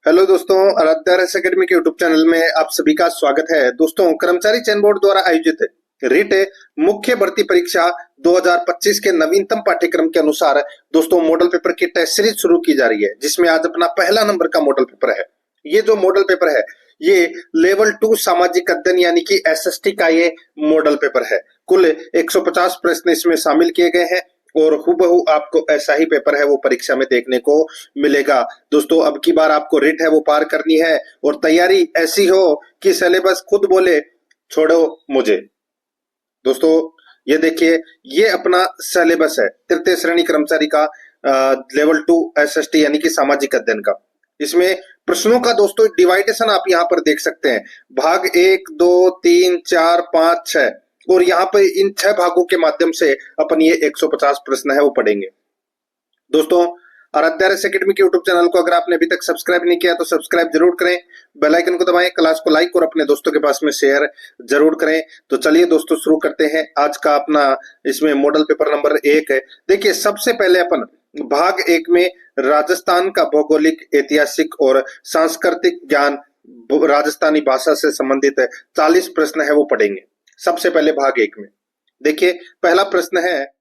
Hello दोस्तों, Aaradhya race academy के YouTube channel में आप सभी का स्वागत है। दोस्तों, कर्मचारी चयन बोर्ड द्वारा आयोजित रीट मुख्य भर्ती परीक्षा 2025 के नवीनतम पाठ्यक्रम के अनुसार दोस्तों मॉडल पेपर की टेस्ट सीरीज शुरू की जा रही है, जिसमें आज अपना पहला नंबर का मॉडल पेपर है। ये जो मॉडल पेपर है ये लेवल 2 सामाजिक अध्ययन यानी कि एसएसटी का ये मॉडल पेपर है। कुल 150 प्रश्न इसमें शामिल किए गए हैं और हूबहू आपको ऐसा ही पेपर है वो परीक्षा में देखने को मिलेगा। दोस्तों, अब की बार आपको रिट है वो पार करनी है और तैयारी ऐसी हो कि सिलेबस खुद बोले छोड़ो मुझे। दोस्तों, ये देखिए, ये अपना सिलेबस है तृतीय श्रेणी कर्मचारी का लेवल 2 एसएसटी यानी कि सामाजिक अध्ययन का। इसमें प्रश्नों का दोस्तों डिवाइडेशन आप यहाँ पर देख सकते हैं। भाग 1, 2, 3, 4, 5, 6 और यहाँ पे इन 6 भागों के माध्यम से अपन ये 150 प्रश्न है वो पढ़ेंगे। दोस्तों, आराध्या रेस एकेडमी के यूट्यूब चैनल को अगर आपने अभी तक सब्सक्राइब नहीं किया तो सब्सक्राइब जरूर करें, बेल आइकन को दबाएं, क्लास को लाइक और अपने दोस्तों के पास में शेयर जरूर करें। तो चलिए दोस्तों शुरू करते हैं आज का अपना इसमें मॉडल पेपर नंबर 1 है। देखिए, सबसे पहले अपन भाग 1 में राजस्थान का भौगोलिक, ऐतिहासिक और सांस्कृतिक ज्ञान, राजस्थानी भाषा से संबंधित 40 प्रश्न है वो पढ़ेंगे। सबसे पहले भाग 1 में देखिए, पहला प्रश्न है,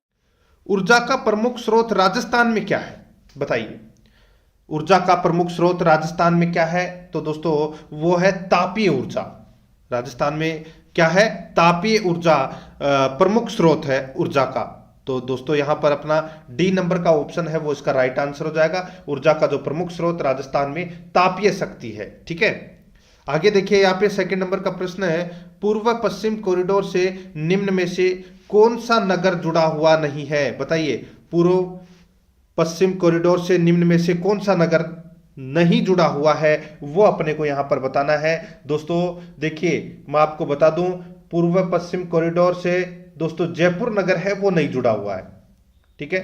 ऊर्जा का प्रमुख स्रोत राजस्थान में क्या है? बताइए। ऊर्जा का प्रमुख स्रोत राजस्थान में क्या है? तो दोस्तों वो है तापीय ऊर्जा। राजस्थान में क्या है? तापीय ऊर्जा प्रमुख स्रोत है ऊर्जा का। तो दोस्तों यहां पर अपना डी नंबर का ऑप्शन है वो इसका राइट आंसर हो जाएगा। ऊर्जा का जो प्रमुख स्रोत राजस्थान में तापीय शक्ति है। ठीक है, आगे देखिए, यहाँ पे सेकंड नंबर का प्रश्न है, पूर्व पश्चिम कॉरिडोर से निम्न में से कौन सा नगर जुड़ा हुआ नहीं है? बताइए, पूर्व पश्चिम कॉरिडोर से निम्न में से कौन सा नगर नहीं जुड़ा हुआ है वो अपने को यहां पर बताना है। दोस्तों देखिए, मैं आपको बता दूं, पूर्व पश्चिम कॉरिडोर से दोस्तों जयपुर नगर है वो नहीं जुड़ा हुआ है। ठीक है,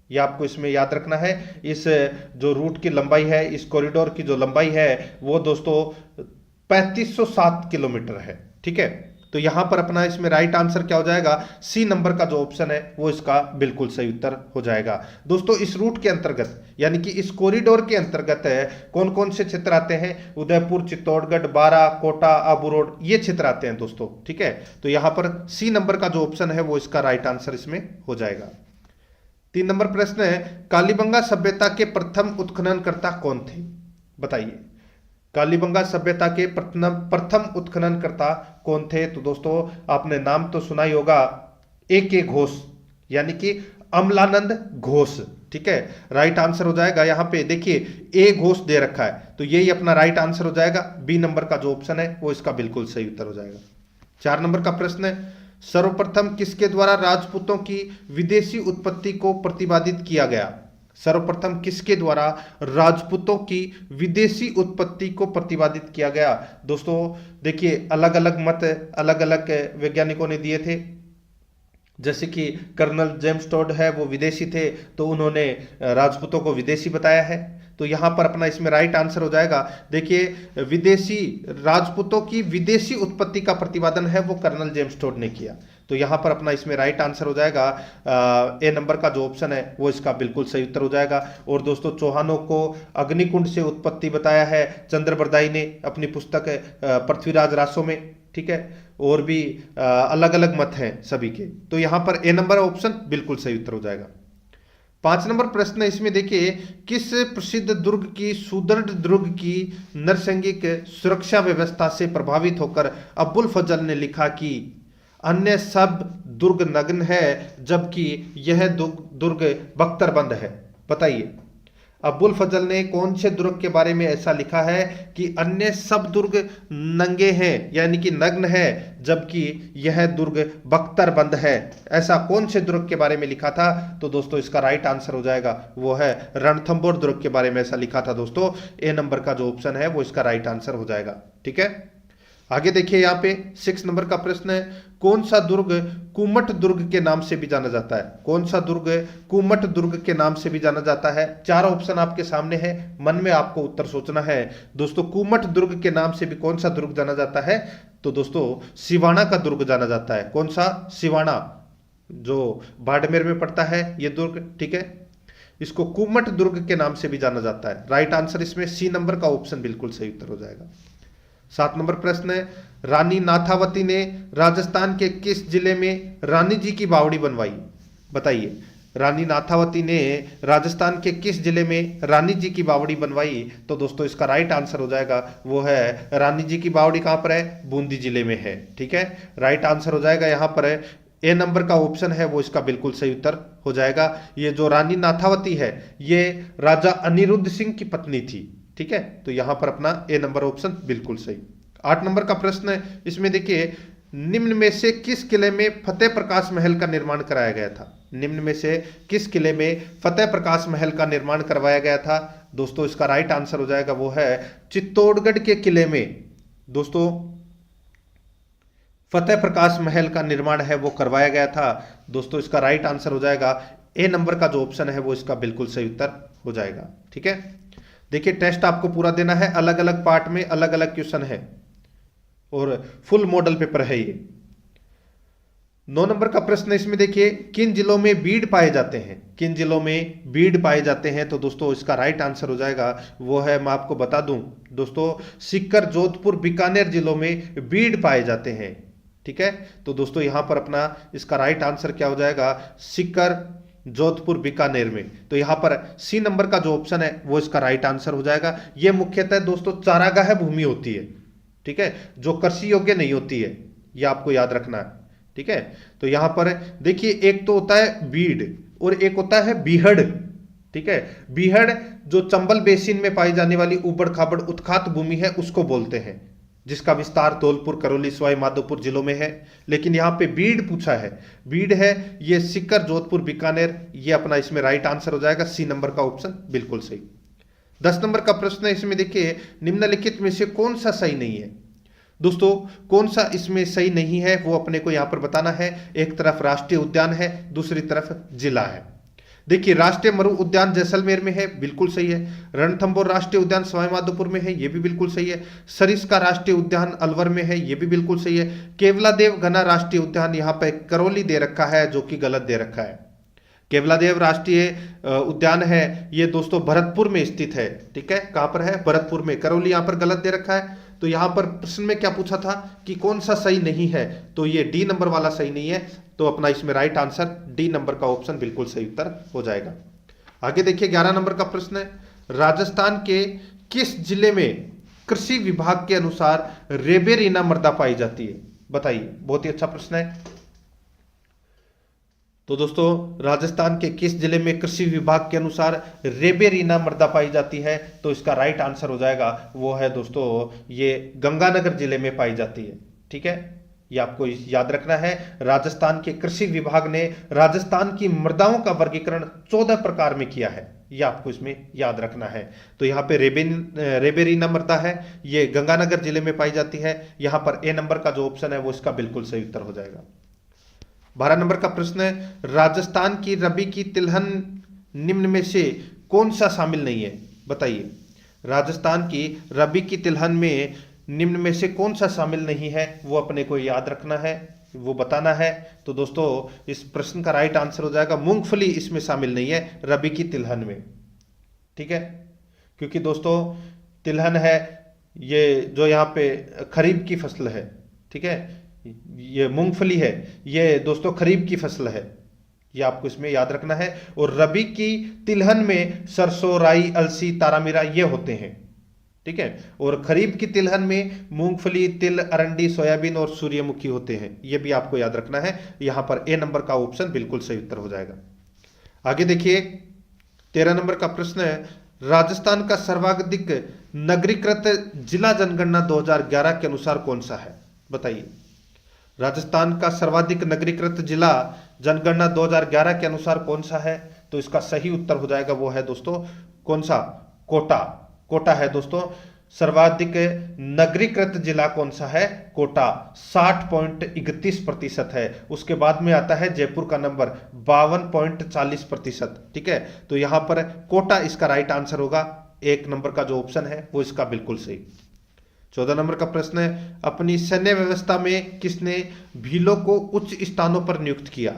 ये आपको इसमें याद रखना है। इस जो रूट की लंबाई है, इस कॉरिडोर की जो लंबाई है वो दोस्तों 3507 किलोमीटर है। ठीक है, तो यहां पर अपना इसमें राइट आंसर क्या हो जाएगा? सी नंबर का जो ऑप्शन है वो इसका बिल्कुल सही उत्तर हो जाएगा। दोस्तों इस रूट के अंतर्गत यानी कि इस कॉरिडोर के अंतर्गत है कौन कौन से क्षेत्र आते हैं? उदयपुर, चित्तौड़गढ़, बारा, कोटा, आबू रोड, ये क्षेत्र आते हैं दोस्तों। ठीक है, तो यहां पर सी नंबर का जो ऑप्शन है वो इसका राइट आंसर इसमें हो जाएगा। 3 नंबर प्रश्न है, कालीबंगा सभ्यता के प्रथम उत्खननकर्ता कौन थे? बताइए, कालीबंगा सभ्यता के प्रथम उत्खननकर्ता कौन थे? तो दोस्तों आपने नाम तो सुना ही होगा, ए घोष यानी कि अमलानंद घोष। ठीक है, राइट आंसर हो जाएगा। यहां पे देखिए ए घोष दे रखा है तो यही अपना राइट आंसर हो जाएगा। बी नंबर का जो ऑप्शन है वो इसका बिल्कुल सही उत्तर हो जाएगा। 4 नंबर का प्रश्न है, सर्वप्रथम किसके द्वारा राजपूतों की विदेशी उत्पत्ति को प्रतिपादित किया गया? सर्वप्रथम किसके द्वारा राजपूतों की विदेशी उत्पत्ति को प्रतिपादित किया गया? दोस्तों देखिए, अलग अलग मत अलग अलग वैज्ञानिकों ने दिए थे। जैसे कि कर्नल जेम्स टोड है वो विदेशी थे तो उन्होंने राजपूतों को विदेशी बताया है। तो यहां पर अपना इसमें राइट आंसर हो जाएगा। देखिए, विदेशी राजपूतों की विदेशी उत्पत्ति का प्रतिपादन है वो कर्नल जेम्स टोड ने किया। तो यहां पर अपना इसमें राइट आंसर हो जाएगा ए नंबर का जो ऑप्शन है वो इसका बिल्कुल सही उत्तर हो जाएगा। और दोस्तों चौहानों को अग्निकुंड से उत्पत्ति बताया है चंद्रबरदाई ने अपनी पुस्तक पृथ्वीराज रासो में। ठीक है, और भी अलग अलग मत हैं सभी के। तो यहां पर ए नंबर ऑप्शन बिल्कुल सही उत्तर हो जाएगा। 5 नंबर प्रश्न है, इसमें देखिए, किस प्रसिद्ध दुर्ग की सुदृढ़ दुर्ग की नरसंगिक सुरक्षा व्यवस्था से प्रभावित होकर अब्बुल फजल ने लिखा कि अन्य सब दुर्ग नग्न है जबकि यह दुर्ग बख्तरबंद है? बताइए, अब्बुल फजल ने कौन से दुर्ग के बारे में ऐसा लिखा है कि अन्य सब दुर्ग नंगे हैं यानी कि नग्न है जबकि यह दुर्ग बख्तरबंद है? ऐसा कौन से दुर्ग के बारे में लिखा था? तो दोस्तों इसका राइट आंसर हो जाएगा वो है रणथंभौर दुर्ग के बारे में ऐसा लिखा था। दोस्तों ए नंबर का जो ऑप्शन है वो इसका राइट आंसर हो जाएगा। ठीक है, आगे देखिए, यहाँ पे 6 नंबर का प्रश्न है, कौन सा दुर्ग कुमट दुर्ग के नाम से भी जाना जाता है? कौन सा दुर्ग कुमट दुर्ग के नाम से भी जाना जाता है? 4 ऑप्शन आपके सामने है, मन में आपको उत्तर सोचना है। दोस्तों कुमट दुर्ग के नाम से भी कौन सा दुर्ग जाना जाता है? तो दोस्तों सिवाना का दुर्ग जाना जाता है। कौन सा? सिवाना, जो बाड़मेर में पड़ता है ये दुर्ग। ठीक है, इसको कुमट दुर्ग के नाम से भी जाना जाता है। राइट आंसर इसमें सी नंबर का ऑप्शन बिल्कुल सही उत्तर हो जाएगा। 7 नंबर प्रश्न है, रानी नाथावती ने राजस्थान के किस जिले में रानी जी की बावड़ी बनवाई? बताइए, रानी नाथावती ने राजस्थान के किस जिले में रानी जी की बावड़ी बनवाई? तो दोस्तों इसका राइट आंसर हो जाएगा वो है, रानी जी की बावड़ी कहां पर है? बूंदी जिले में है। ठीक है, राइट आंसर हो जाएगा यहां पर है ए नंबर का ऑप्शन है वो इसका बिल्कुल सही उत्तर हो जाएगा। ये जो रानी नाथावती है ये राजा अनिरुद्ध सिंह की पत्नी थी। ठीक है, तो यहां पर अपना ए नंबर ऑप्शन बिल्कुल सही। 8 नंबर का प्रश्न है, इसमें देखिए, निम्न में से किस किले में फतेह प्रकाश महल का निर्माण कराया गया था? निम्न में से किस किले में फतेह प्रकाश महल का निर्माण करवाया गया था? दोस्तों इसका राइट आंसर हो जाएगा वो है चित्तौड़गढ़ के किले में दोस्तों फतेह प्रकाश महल का निर्माण है वो करवाया गया था। दोस्तों इसका राइट आंसर हो जाएगा ए नंबर का जो ऑप्शन है वो इसका बिल्कुल सही उत्तर हो जाएगा। ठीक है, देखिए टेस्ट आपको पूरा देना है, अलग अलग पार्ट में अलग अलग क्वेश्चन है और फुल मॉडल पेपर है ये। 9 नंबर का प्रश्न इसमें देखिए, किन जिलों में बीड़ पाए जाते हैं? किन जिलों में बीड़ पाए जाते हैं? तो दोस्तों इसका राइट आंसर हो जाएगा वो है, मैं आपको बता दूं दोस्तों, सीकर, जोधपुर, बीकानेर जिलों में बीड़ पाए जाते हैं। ठीक है, तो दोस्तों यहां पर अपना इसका राइट आंसर क्या हो जाएगा? सीकर, जोधपुर, बीकानेर में। तो यहां पर सी नंबर का जो ऑप्शन है वो इसका राइट आंसर हो जाएगा। यह मुख्यतः दोस्तों चारागाह भूमि होती है। ठीक है, जो कृषि योग्य नहीं होती है, यह आपको याद रखना है। ठीक है, तो यहां पर देखिए, एक तो होता है बीड़ और एक होता है बीहड़। ठीक है, बीहड़ जो चंबल बेसिन में पाई जाने वाली उबड़ खाबड़ उत्खात भूमि है उसको बोलते हैं, जिसका विस्तार धौलपुर, करौली, सवाई माधोपुर जिलों में है। लेकिन यहां पे बीड़ पूछा है, बीड़ है ये सीकर, जोधपुर, बीकानेर, ये अपना इसमें राइट आंसर हो जाएगा, सी नंबर का ऑप्शन बिल्कुल सही। 10 नंबर का प्रश्न है, इसमें देखिए, निम्नलिखित में से कौन सा सही नहीं है? दोस्तों कौन सा इसमें सही नहीं है वो अपने को यहां पर बताना है। एक तरफ राष्ट्रीय उद्यान है, दूसरी तरफ जिला है। देखिए, राष्ट्रीय मरु उद्यान जैसलमेर में है, बिल्कुल सही है। रणथंभौर राष्ट्रीय उद्यान सवाई माधोपुर में है, ये भी बिल्कुल सही है। सरिस्का राष्ट्रीय उद्यान अलवर में है, ये भी बिल्कुल सही है। केवलादेव घना राष्ट्रीय उद्यान यहाँ पे करौली दे रखा है, जो कि गलत दे रखा है। केवलादेव राष्ट्रीय उद्यान है ये दोस्तों भरतपुर में स्थित है। ठीक है, कहां पर है? भरतपुर में। करौली यहां पर गलत दे रखा है। तो यहां पर प्रश्न में क्या पूछा था कि कौन सा सही नहीं है, तो ये डी नंबर वाला सही नहीं है। तो अपना इसमें राइट आंसर डी नंबर का ऑप्शन बिल्कुल सही उत्तर हो जाएगा। आगे देखिए, 11 नंबर का प्रश्न है, राजस्थान के किस जिले में कृषि विभाग के अनुसार रेबेरिना मृदा पाई जाती है? बताइए, बहुत ही अच्छा प्रश्न है। तो दोस्तों राजस्थान के किस जिले में कृषि विभाग के अनुसार रेबेरिना मृदा पाई जाती है? तो इसका राइट आंसर हो जाएगा वो है दोस्तों, ये गंगानगर जिले में पाई जाती है। ठीक है, ये आपको याद रखना है। राजस्थान के कृषि विभाग ने राजस्थान की मृदाओं का वर्गीकरण 14 प्रकार में किया है, ये आपको इसमें याद रखना है। तो यहाँ पे रेबेरिना मृदा है, ये गंगानगर जिले में पाई जाती है। यहाँ पर ए नंबर का जो ऑप्शन है वो इसका बिल्कुल सही उत्तर हो जाएगा। 12 नंबर का प्रश्न है, राजस्थान की रबी की तिलहन निम्न में से कौन सा शामिल नहीं है? बताइए, राजस्थान की रबी की तिलहन में निम्न में से कौन सा शामिल नहीं है, वो अपने को याद रखना है, वो बताना है। तो दोस्तों इस प्रश्न का राइट आंसर हो जाएगा मूंगफली इसमें शामिल नहीं है रबी की तिलहन में। ठीक है, क्योंकि दोस्तों तिलहन है ये जो यहाँ पे खरीफ की फसल है। ठीक है, ये मूंगफली है ये दोस्तों खरीफ की फसल है, ये आपको इसमें याद रखना है। और रबी की तिलहन में सरसों, राई, अलसी, तारामीरा ये होते हैं। ठीक है, और खरीफ की तिलहन में मूंगफली, तिल, अरंडी, सोयाबीन और सूर्यमुखी होते हैं, ये भी आपको याद रखना है। यहां पर ए नंबर का ऑप्शन बिल्कुल सही उत्तर हो जाएगा। आगे देखिए, 13 नंबर का प्रश्न है, राजस्थान का सर्वाधिक नगरीकृत जिला जनगणना 2011 के अनुसार कौन सा है? बताइए, राजस्थान का सर्वाधिक नगरीकृत जिला जनगणना 2011 के अनुसार कौन सा है? तो इसका सही उत्तर हो जाएगा वो है दोस्तों कौन सा? कोटा। कोटा है दोस्तों सर्वाधिक नगरीकृत जिला कौन सा है? कोटा, 60.31% है। उसके बाद में आता है जयपुर का नंबर 52.40%। ठीक है, तो यहां पर कोटा इसका राइट आंसर होगा। एक नंबर का जो ऑप्शन है वो इसका बिल्कुल सही। 14 नंबर का प्रश्न है, अपनी सैन्य व्यवस्था में किसने भीलों को उच्च स्थानों पर नियुक्त किया?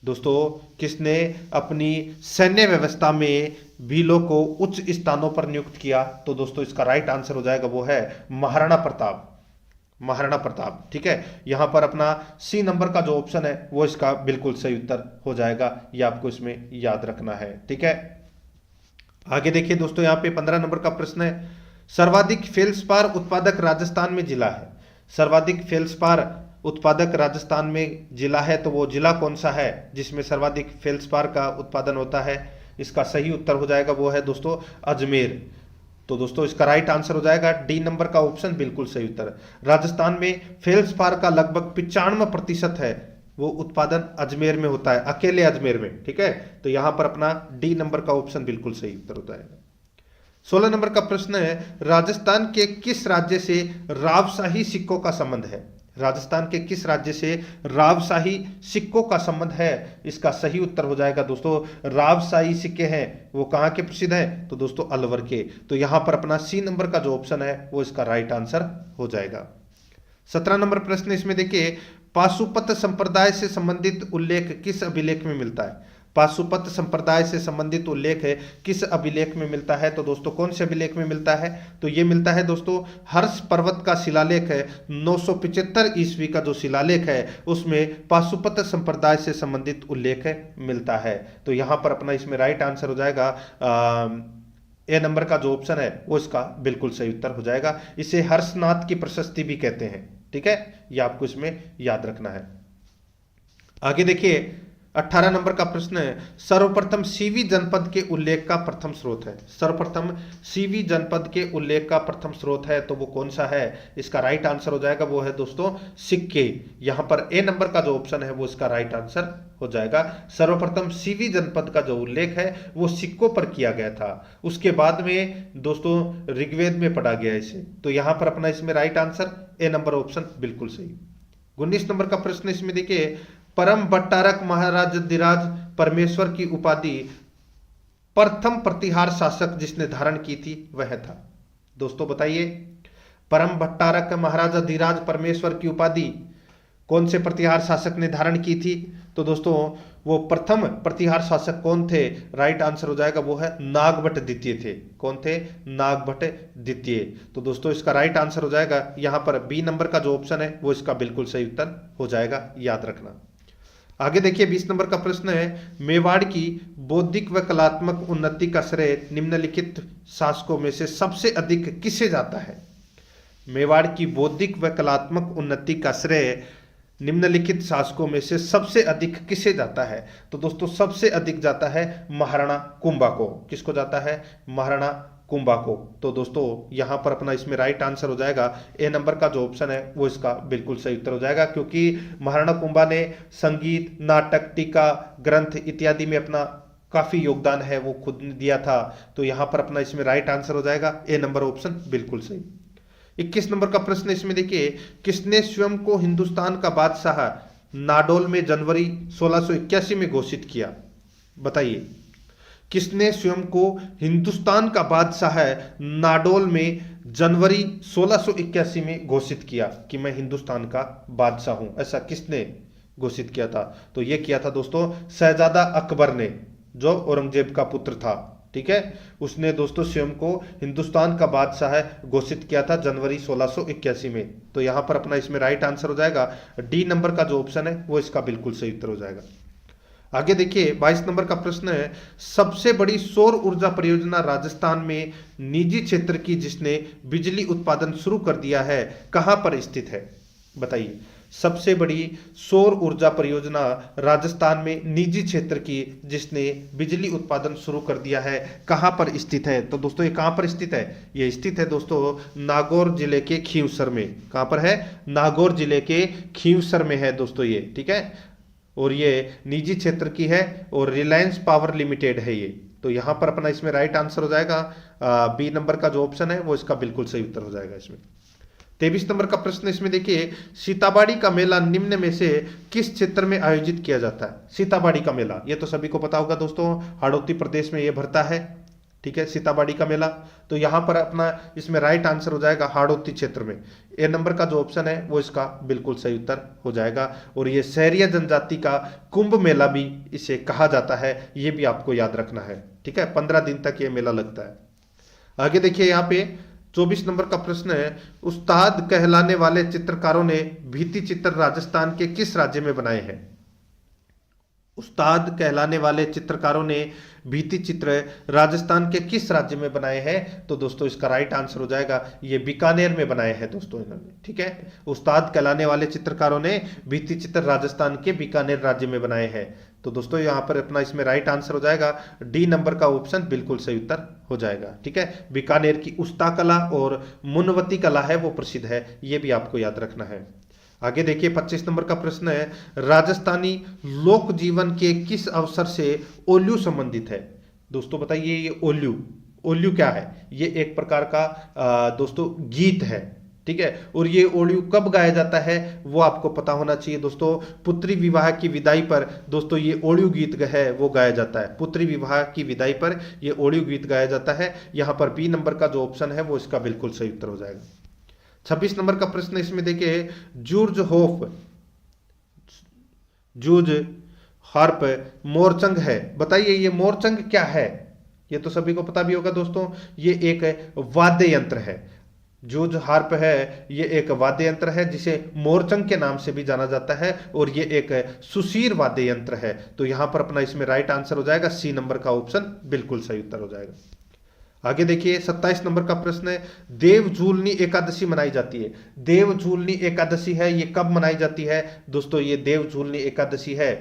दोस्तों किसने अपनी सैन्य व्यवस्था में भीलों को उच्च स्थानों पर नियुक्त किया? तो दोस्तों इसका राइट आंसर हो जाएगा वो है महाराणा प्रताप। महाराणा प्रताप, ठीक है। यहां पर अपना सी नंबर का जो ऑप्शन है वो इसका बिल्कुल सही उत्तर हो जाएगा, ये आपको इसमें याद रखना है, ठीक है। आगे देखिए दोस्तों, यहाँ पे 15 नंबर का प्रश्न है, सर्वाधिक फेल्सपार उत्पादक राजस्थान में जिला है। सर्वाधिक फेल्सपार उत्पादक राजस्थान में जिला है, तो वो जिला कौन सा है जिसमें सर्वाधिक फेल्सपार का उत्पादन होता है? इसका सही उत्तर हो जाएगा वो है दोस्तों अजमेर। तो दोस्तों इसका राइट आंसर हो जाएगा डी नंबर का ऑप्शन, बिल्कुल सही उत्तर। राजस्थान में फेल्सपार का लगभग 95% है वो उत्पादन अजमेर में होता है, अकेले अजमेर में, ठीक है। तो यहां पर अपना डी नंबर का ऑप्शन बिल्कुल सही उत्तर हो जाएगा। 16 नंबर का प्रश्न है, राजस्थान के किस राज्य से रावशाही सिक्कों का संबंध है? राजस्थान के किस राज्य से रावशाही सिक्कों का संबंध है? इसका सही उत्तर हो जाएगा दोस्तों रावशाही सिक्के हैं वो कहां के प्रसिद्ध हैं? तो दोस्तों अलवर के। तो यहां पर अपना सी नंबर का जो ऑप्शन है वो इसका राइट आंसर हो जाएगा। 17 नंबर प्रश्न इसमें देखिए, पाशुपत संप्रदाय से संबंधित उल्लेख किस अभिलेख में मिलता है? पाशुपत संप्रदाय से संबंधित उल्लेख है किस अभिलेख में मिलता है? तो दोस्तों कौन से अभिलेख में मिलता है? तो ये मिलता है दोस्तों हर्ष पर्वत का शिलालेख है, 975 ईस्वी का जो शिलालेख है उसमें पाशुपत संप्रदाय से संबंधित उल्लेख मिलता है। तो यहां पर अपना इसमें राइट आंसर हो जाएगा ए नंबर का जो ऑप्शन है वो इसका बिल्कुल सही उत्तर हो जाएगा। इसे हर्षनाथ की प्रशस्ति भी कहते हैं, ठीक है, ये आपको इसमें याद रखना है। आगे देखिए 18 नंबर का प्रश्न है, सर्वप्रथम सीवी जनपद के उल्लेख का प्रथम स्रोत है। सर्वप्रथम सीवी जनपद के उल्लेख का प्रथम स्रोत है तो वो कौन सा है? इसका राइट आंसर हो जाएगा वो है दोस्तों सिक्के। यहां पर ए नंबर का जो ऑप्शन है वो इसका राइट आंसर हो जाएगा। सर्वप्रथम सीवी जनपद का जो उल्लेख है वो सिक्कों पर किया गया था, उसके बाद में दोस्तों ऋग्वेद में पढ़ा गया इसे। तो यहां पर अपना इसमें right answer A number option बिल्कुल सही। 19 नंबर का प्रश्न इसमें देखिए, परम भट्टारक महाराजाधिराज परमेश्वर की उपाधि प्रथम प्रतिहार शासक जिसने धारण की थी वह था। दोस्तों बताइए, परम भट्टारक महाराजाधिराज परमेश्वर की उपाधि कौन से प्रतिहार शासक ने धारण की थी? तो दोस्तों वो प्रथम प्रतिहार शासक कौन थे? राइट आंसर हो जाएगा वो है नागभट्ट द्वितीय थे। कौन थे? नागभट्ट द्वितीय। तो दोस्तों इसका राइट आंसर हो जाएगा यहां पर बी नंबर का जो ऑप्शन है वो इसका बिल्कुल सही उत्तर हो जाएगा, याद रखना। आगे देखिए 20 नंबर का प्रश्न है, मेवाड़ की बौद्धिक व कलात्मक उन्नति का श्रेय निम्नलिखित शासकों में से सबसे अधिक किसे जाता है? मेवाड़ की बौद्धिक व कलात्मक उन्नति का श्रेय निम्नलिखित शासकों में से सबसे अधिक किसे जाता है? तो दोस्तों सबसे अधिक जाता है महाराणा कुंभा को। किसको जाता है? महाराणा कुंभा को। तो दोस्तों यहां पर अपना इसमें राइट आंसर हो जाएगा ए नंबर का जो ऑप्शन है वो इसका बिल्कुल सही उत्तर हो जाएगा, क्योंकि महाराणा कुंभा ने संगीत, नाटक, टीका, ग्रंथ इत्यादि में अपना काफी योगदान है वो खुद ने दिया था। तो यहां पर अपना इसमें राइट आंसर हो जाएगा ए नंबर ऑप्शन बिल्कुल सही। 21 नंबर का प्रश्न इसमें देखिए, किसने स्वयं को हिंदुस्तान का बादशाह नाडोल में जनवरी 1681 में घोषित किया? बताइए, किसने स्वयं को हिंदुस्तान का बादशाह नाडोल में जनवरी 1681 में घोषित किया कि मैं हिंदुस्तान का बादशाह हूं? ऐसा किसने घोषित किया था? तो यह किया था दोस्तों शहजादा अकबर ने, जो औरंगजेब का पुत्र था, ठीक है। उसने दोस्तों स्वयं को हिंदुस्तान का बादशाह घोषित किया था जनवरी 1681 में। तो यहां पर अपना इसमें राइट आंसर हो जाएगा डी नंबर का जो ऑप्शन है वो इसका बिल्कुल सही उत्तर हो जाएगा। आगे देखिए 22 नंबर का प्रश्न है, सबसे बड़ी सौर ऊर्जा परियोजना राजस्थान में निजी क्षेत्र की जिसने बिजली उत्पादन शुरू कर दिया है कहां पर स्थित है? बताइए, सबसे बड़ी सौर ऊर्जा परियोजना राजस्थान में निजी क्षेत्र की जिसने बिजली उत्पादन शुरू कर दिया है कहां पर स्थित है? तो दोस्तों ये कहां पर स्थित है? ये स्थित है दोस्तों नागौर जिले के खींवसर में। कहां पर है? नागौर जिले के खींवसर में है दोस्तों ये, ठीक है। और ये निजी क्षेत्र की है और रिलायंस पावर लिमिटेड है ये। तो यहां पर अपना इसमें राइट आंसर हो जाएगा बी नंबर का जो ऑप्शन है वो इसका बिल्कुल सही उत्तर हो जाएगा इसमें। 23 नंबर का प्रश्न इसमें देखिए, सीताबाड़ी का मेला निम्न में से किस क्षेत्र में आयोजित किया जाता है? सीताबाड़ी का मेला ये तो सभी को पता होगा दोस्तों, हाड़ौती प्रदेश में ये भरता है, ठीक है, सीताबाड़ी का मेला। तो यहां पर अपना इसमें राइट आंसर हो जाएगा हाड़ौती क्षेत्र में। ए नंबर का जो ऑप्शन है वो इसका बिल्कुल सही उत्तर हो जाएगा। और ये सहरिया जनजाति का कुंभ मेला भी इसे कहा जाता है, ये भी आपको याद रखना है। ठीक है, 15 दिन तक ये मेला लगता है। आगे देखिए यहाँ पे 24 नंबर का प्रश्न है, उस्ताद कहलाने वाले चित्रकारों ने भित्ति चित्र राजस्थान के किस राज्य में बनाए हैं? उस्ताद कहलाने वाले चित्रकारों ने भित्ति चित्र राजस्थान के किस राज्य में बनाए हैं? तो दोस्तों इसका राइट आंसर हो जाएगा ये बीकानेर में बनाए हैं दोस्तों इन्होंने। ठीक है, उस्ताद कहलाने वाले चित्रकारों ने भित्ति चित्र राजस्थान के बीकानेर राज्य में बनाए हैं। तो दोस्तों यहाँ पर अपना इसमें राइट आंसर हो जाएगा डी नंबर का ऑप्शन बिल्कुल सही उत्तर हो जाएगा। ठीक है, बीकानेर की उस्ता कला और मुनवती कला है वो प्रसिद्ध है, ये भी आपको याद रखना है। आगे देखिए 25 नंबर का प्रश्न है, राजस्थानी लोक जीवन के किस अवसर से ओल्यू संबंधित है? दोस्तों बताइए ये ओल्यू, ओल्यू क्या है? ये एक प्रकार का दोस्तों गीत है। ठीक है, और ये ओल्यू कब गाया जाता है वो आपको पता होना चाहिए दोस्तों। पुत्री विवाह की विदाई पर दोस्तों ये ओल्यू गीत है वो गाया जाता है। पुत्री विवाह की विदाई पर ये ओल्यू गीत गाया जाता है। यहाँ पर बी नंबर का जो ऑप्शन है वो इसका बिल्कुल सही उत्तर हो जाएगा। 26 नंबर का प्रश्न इसमें देखिए, जूर्ज हार्प मोरचंग है, बताइए ये मोरचंग क्या है? ये तो सभी को पता भी होगा दोस्तों, ये एक वाद्य यंत्र है। जूर्ज हार्प है ये एक वाद्य यंत्र है जिसे मोरचंग के नाम से भी जाना जाता है, और ये एक सुशीर वाद्य यंत्र है। तो यहां पर अपना इसमें राइट आंसर हो जाएगा सी नंबर का ऑप्शन बिल्कुल सही उत्तर हो जाएगा। आगे देखिए 27 नंबर का प्रश्न है, देवझूलनी एकादशी मनाई जाती है। देवझूलनी एकादशी है ये कब मनाई जाती है? दोस्तों ये देवझूलनी एकादशी है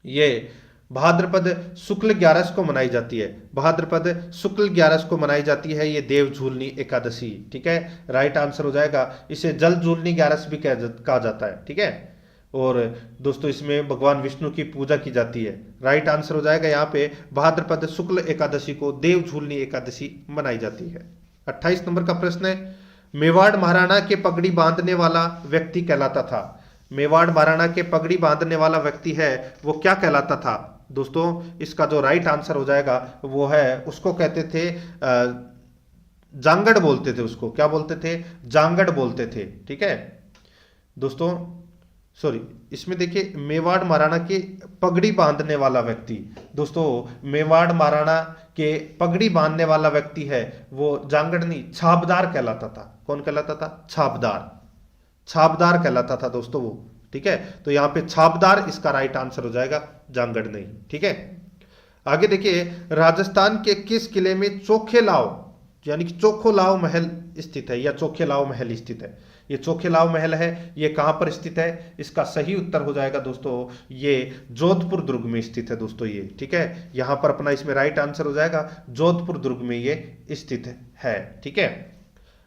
ये भाद्रपद शुक्ल 11 को मनाई जाती है। भाद्रपद शुक्ल 11 को मनाई जाती है ये देवझूलनी एकादशी। ठीक है, राइट आंसर हो जाएगा, इसे जल झूलनी 11 भी कहा जाता है। ठीक है, और दोस्तों इसमें भगवान विष्णु की पूजा की जाती है। राइट आंसर हो जाएगा यहाँ पे भाद्रपद शुक्ल एकादशी को देवझूलनी एकादशी मनाई जाती है। 28 नंबर का प्रश्न है, मेवाड़ महाराणा के पगड़ी बांधने वाला व्यक्ति कहलाता था। मेवाड़ महाराणा के पगड़ी बांधने वाला व्यक्ति है वो क्या कहलाता था? दोस्तों इसका जो राइट आंसर हो जाएगा वो है, उसको कहते थे जांगड़ बोलते थे, उसको क्या बोलते थे? जांगड़ बोलते थे। ठीक है दोस्तों, सॉरी इसमें देखिए मेवाड़ महाराणा के पगड़ी बांधने वाला व्यक्ति, दोस्तों मेवाड़ महाराणा के पगड़ी बांधने वाला व्यक्ति है वो जांगड़ नहीं छाबदार कहलाता था। कौन कहलाता था? छाबदार, छाबदार कहलाता था दोस्तों वो। ठीक है, तो यहां पे छाबदार इसका राइट आंसर हो जाएगा, जांगड़ नहीं। ठीक है, आगे देखिए राजस्थान के किस किले में चोखेलाव यानी कि चोखोलाव महल स्थित है या चोखेलाव महल स्थित है? ये चोखेलाव महल है ये कहां पर स्थित है? इसका सही उत्तर हो जाएगा दोस्तों ये जोधपुर दुर्ग में स्थित है दोस्तों ये। ठीक है, यहां पर अपना इसमें राइट आंसर हो जाएगा जोधपुर दुर्ग में ये स्थित है। ठीक है,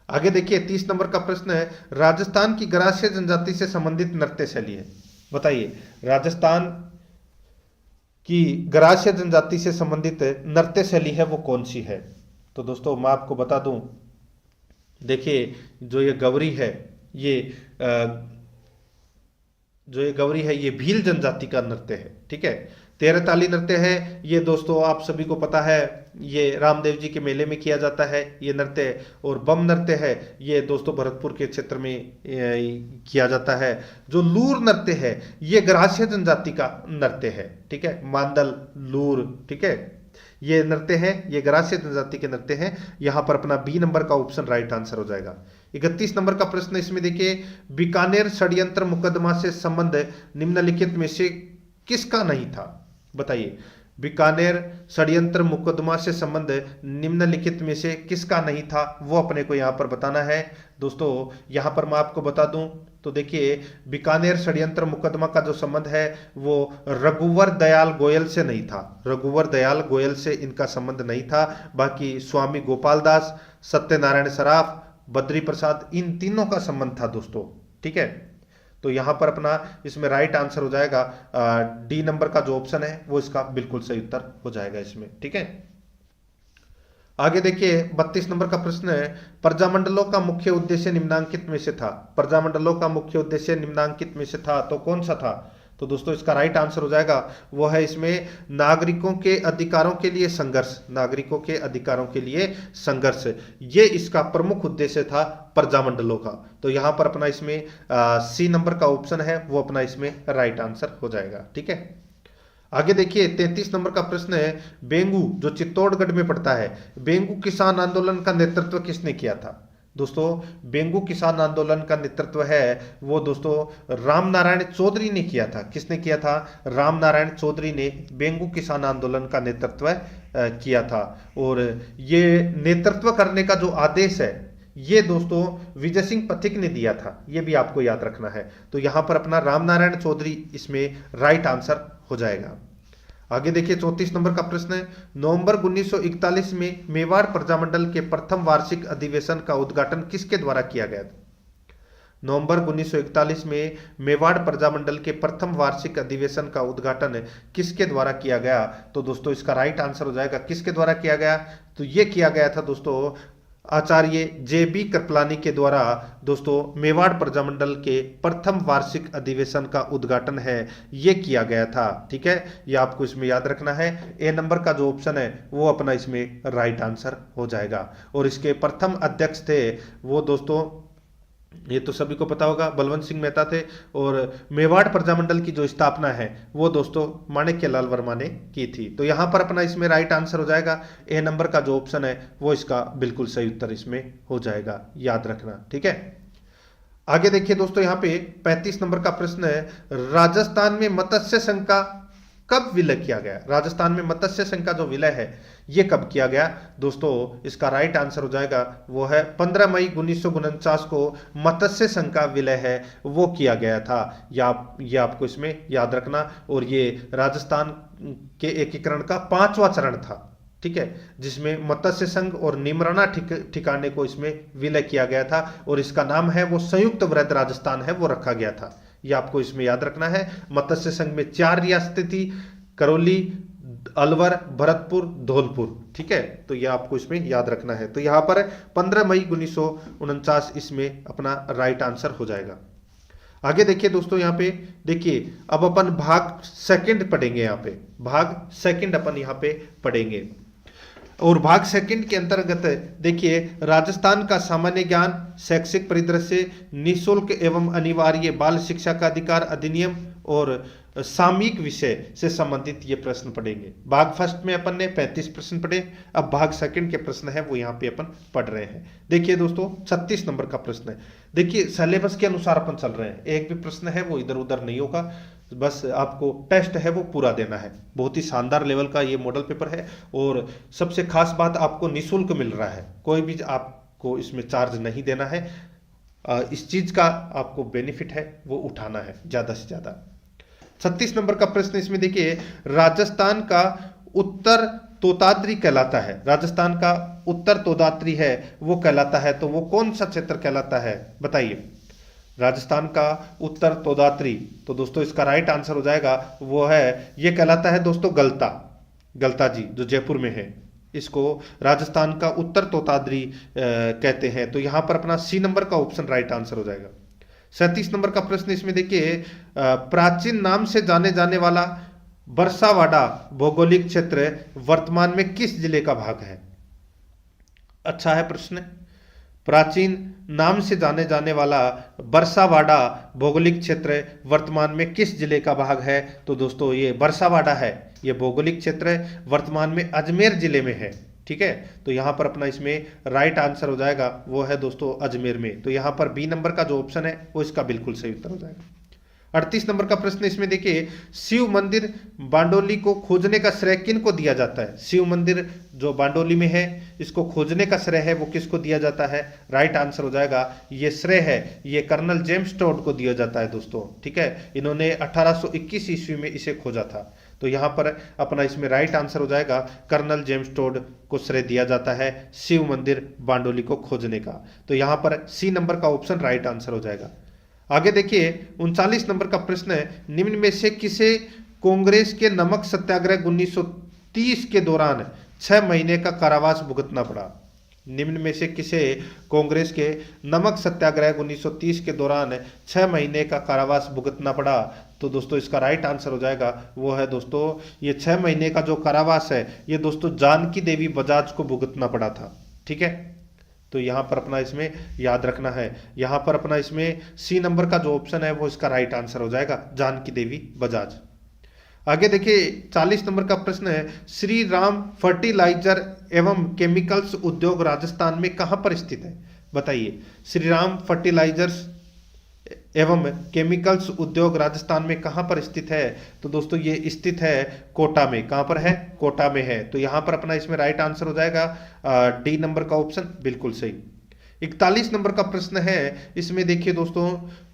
आगे देखिए 30 नंबर का प्रश्न है, राजस्थान की गरासिया जनजाति से संबंधित नृत्य शैली है। बताइए राजस्थान की गरासिया जनजाति से संबंधित नृत्य शैली है वो कौन सी है? तो दोस्तों मैं आपको बता दूं, देखिए जो ये गौरी है ये भील जनजाति का नृत्य है। ठीक है, 13 ताली नृत्य है ये दोस्तों, आप सभी को पता है ये रामदेव जी के मेले में किया जाता है ये नृत्य। और बम नृत्य है ये दोस्तों भरतपुर के क्षेत्र में किया जाता है। जो लूर नृत्य है ये गरासिया जनजाति का नृत्य है। ठीक है, मांदल लूर, ठीक है ये नृत्य है, ये गरासिया जनजाति के नृत्य हैं। यहां पर अपना बी नंबर का ऑप्शन राइट आंसर हो जाएगा। 31 नंबर का प्रश्न इसमें देखिए, बीकानेर षड्यंत्र मुकदमा से संबंध निम्नलिखित में से किसका नहीं था? बताइए बीकानेर षड्यंत्र मुकदमा से संबंध निम्नलिखित में से किसका नहीं था वो अपने को यहां पर बताना है। दोस्तों यहां पर मैं आपको बता दूं तो देखिए बीकानेर षड्यंत्र मुकदमा का जो संबंध है वो रघुवर दयाल गोयल से नहीं था। रघुवर दयाल गोयल से इनका संबंध नहीं था। बाकी स्वामी गोपाल दास, सत्यनारायण सराफ, बद्री प्रसाद, इन तीनों का संबंध था दोस्तों। ठीक है, तो यहां पर अपना इसमें राइट आंसर हो जाएगा डी नंबर का जो ऑप्शन है वो इसका बिल्कुल सही उत्तर हो जाएगा इसमें। ठीक है, आगे देखिए 32 नंबर का प्रश्न है, प्रजामंडलों का मुख्य उद्देश्य निम्नांकित में से था। प्रजामंडलों का मुख्य उद्देश्य निम्नांकित में से था तो कौन सा था? तो दोस्तों इसका राइट आंसर हो जाएगा वो है इसमें नागरिकों के अधिकारों के लिए संघर्ष, नागरिकों के अधिकारों के लिए संघर्ष, ये इसका प्रमुख उद्देश्य था प्रजामंडलों का। तो यहां पर अपना इसमें सी नंबर का ऑप्शन है वो अपना इसमें राइट आंसर हो जाएगा। ठीक है, आगे देखिए 33 नंबर का प्रश्न है, बेंगू जो चित्तौड़गढ़ में पड़ता है, बेंगू किसान आंदोलन का नेतृत्व किसने किया था? दोस्तों बेंगू किसान आंदोलन का नेतृत्व है वो दोस्तों राम नारायण चौधरी ने किया था। किसने किया था? राम नारायण चौधरी ने बेंगू किसान आंदोलन का नेतृत्व किया था। और ये नेतृत्व करने का जो आदेश है ये दोस्तों विजय सिंह पथिक ने दिया था, ये भी आपको याद रखना है। तो यहां पर अपना राम नारायण चौधरी इसमें राइट आंसर हो जाएगा। आगे देखिए 34 नंबर का प्रश्न है, नवंबर 1941 में मेवाड़ प्रजामंडल के प्रथम वार्षिक अधिवेशन का उद्घाटन किसके द्वारा किया गया था? नवंबर 1941 में मेवाड़ प्रजामंडल के प्रथम वार्षिक अधिवेशन का उद्घाटन किसके द्वारा किया गया? तो दोस्तों इसका राइट आंसर हो जाएगा किसके द्वारा किया गया? तो ये किया गया था दोस्तों आचार्य जे.बी. कृपलानी के द्वारा। दोस्तों मेवाड़ प्रजामंडल के प्रथम वार्षिक अधिवेशन का उद्घाटन है ये किया गया था। ठीक है, ये आपको इसमें याद रखना है। ए नंबर का जो ऑप्शन है वो अपना इसमें राइट आंसर हो जाएगा। और इसके प्रथम अध्यक्ष थे वो दोस्तों, ये तो सभी को पता होगा, बलवंत सिंह मेहता थे। और मेवाड़ प्रजामंडल की जो स्थापना है वो दोस्तों माणिक्यलाल वर्मा ने की थी। तो यहां पर अपना इसमें राइट आंसर हो जाएगा ए नंबर का जो ऑप्शन है वो इसका बिल्कुल सही उत्तर इसमें हो जाएगा, याद रखना। ठीक है, आगे देखिए दोस्तों यहाँ पे 35 नंबर का प्रश्न है, राजस्थान में मत्स्य संघ का कब विलय किया गया? राजस्थान में मत्स्य संघ का जो विलय है ये कब किया गया? दोस्तों इसका राइट आंसर हो जाएगा वो है 15 मई 1949 को मत्स्य संघ का विलय है वो किया गया था। ये आपको इसमें याद रखना। और ये राजस्थान के एकीकरण का 5वां चरण था। ठीक है, जिसमें मत्स्य संघ और निमराना ठिकाने को इसमें विलय किया गया था। और इसका नाम है वो संयुक्त वृहद राजस्थान है वो रखा गया था। ये आपको इसमें याद रखना है। मत्स्य संघ में 4 रियासतें थी, करौली, अलवर, भरतपुर, धौलपुर। ठीक है, तो ये आपको इसमें याद रखना है। तो यहां पर 15 मई 1949 इसमें अपना राइट आंसर हो जाएगा। आगे देखिए दोस्तों यहाँ पे देखिए, अब अपन भाग सेकंड पढ़ेंगे। यहाँ पे भाग सेकंड अपन यहाँ पे पढ़ेंगे। और भाग सेकंड के अंतर्गत देखिए, राजस्थान का सामान्य ज्ञान, शैक्षिक परिदृश्य, निःशुल्क एवं अनिवार्य बाल शिक्षा का अधिकार अधिनियम और सामयिक विषय से संबंधित ये प्रश्न पढ़ेंगे। भाग फर्स्ट में अपन ने 35 प्रश्न पढ़े, अब भाग सेकंड के प्रश्न है वो यहाँ पे अपन पढ़ रहे हैं। देखिए दोस्तों 36 नंबर का प्रश्न है। देखिए सिलेबस के अनुसार अपन चल रहे हैं, एक भी प्रश्न है वो इधर उधर नहीं होगा, बस आपको टेस्ट है वो पूरा देना है। बहुत ही शानदार लेवल का ये मॉडल पेपर है। और सबसे खास बात आपको निःशुल्क मिल रहा है, कोई भी आपको इसमें चार्ज नहीं देना है। इस चीज का आपको बेनिफिट है वो उठाना है ज्यादा से ज्यादा। 36 नंबर का प्रश्न इसमें देखिए, राजस्थान का उत्तर तोताद्री कहलाता है, राजस्थान का उत्तर तोदात्री है वो कहलाता है, तो वो कौन सा क्षेत्र कहलाता है बताइए? राजस्थान का उत्तर तोदात्री, तो दोस्तों इसका राइट आंसर हो जाएगा वो है, ये कहलाता है दोस्तों गलता। गलता जी जो जयपुर में है, इसको राजस्थान का उत्तर तोताद्री कहते हैं। तो यहां पर अपना सी नंबर का ऑप्शन राइट आंसर हो जाएगा। 37 नंबर का प्रश्न इसमें देखिए, प्राचीन नाम से जाने जाने वाला बरसावाड़ा भौगोलिक क्षेत्र वर्तमान में किस जिले का भाग है? अच्छा है प्रश्न। प्राचीन नाम से जाने जाने वाला बरसावाड़ा भौगोलिक क्षेत्र वर्तमान में किस जिले का भाग है? तो दोस्तों ये बरसावाड़ा है, ये भौगोलिक क्षेत्र वर्तमान में अजमेर जिले में है। ठीक है, तो यहां पर अपना इसमें राइट आंसर हो जाएगा वो है दोस्तों अजमेर में। तो यहां पर बी नंबर का जो ऑप्शन है वो इसका बिल्कुल सही उत्तर हो जाएगा। 38 नंबर का प्रश्न इसमें देखिए, शिव मंदिर बांडोली को खोजने का श्रेय किन को दिया जाता है? शिव मंदिर जो बांडोली में है इसको खोजने का श्रेय है वो किसको दिया जाता है? राइट आंसर हो जाएगा ये श्रेय है ये कर्नल जेम्स टोड को दिया जाता है दोस्तों। ठीक है, इन्होंने 1821 ईस्वी में इसे खोजा था। तो यहां पर अपना इसमें राइट आंसर हो जाएगा कर्नल जेम्स टोड को श्रेय दिया जाता है शिव मंदिर बांडोली को खोजने का। तो यहां पर सी नंबर का ऑप्शन राइट आंसर हो जाएगा। आगे देखिए 39 नंबर का प्रश्न है, निम्न में से किसे कांग्रेस के नमक सत्याग्रह 1930 के दौरान 6 महीने का कारावास भुगतना पड़ा? निम्न में से किसे कांग्रेस के नमक सत्याग्रह 1930 के दौरान 6 महीने का कारावास भुगतना पड़ा? तो दोस्तों इसका राइट आंसर हो जाएगा वो है दोस्तों ये 6 महीने का जो कारावास है ये दोस्तों जानकी देवी बजाज को भुगतना पड़ा था। ठीक है, तो यहां पर अपना इसमें याद रखना है, यहां पर अपना इसमें सी नंबर का जो ऑप्शन है वो इसका राइट आंसर हो जाएगा, जानकी देवी बजाज। आगे देखिए 40 नंबर का प्रश्न है, श्री राम फर्टिलाइजर एवं केमिकल्स उद्योग राजस्थान में कहां पर स्थित है? बताइए, श्री राम फर्टिलाइजर्स एवं केमिकल्स उद्योग राजस्थान में कहां पर स्थित है? तो दोस्तों ये स्थित है कोटा में। कहां पर है? कोटा में है। तो यहां पर अपना इसमें राइट आंसर हो जाएगा डी नंबर का ऑप्शन, बिल्कुल सही। 41 नंबर का प्रश्न है, इसमें देखिए दोस्तों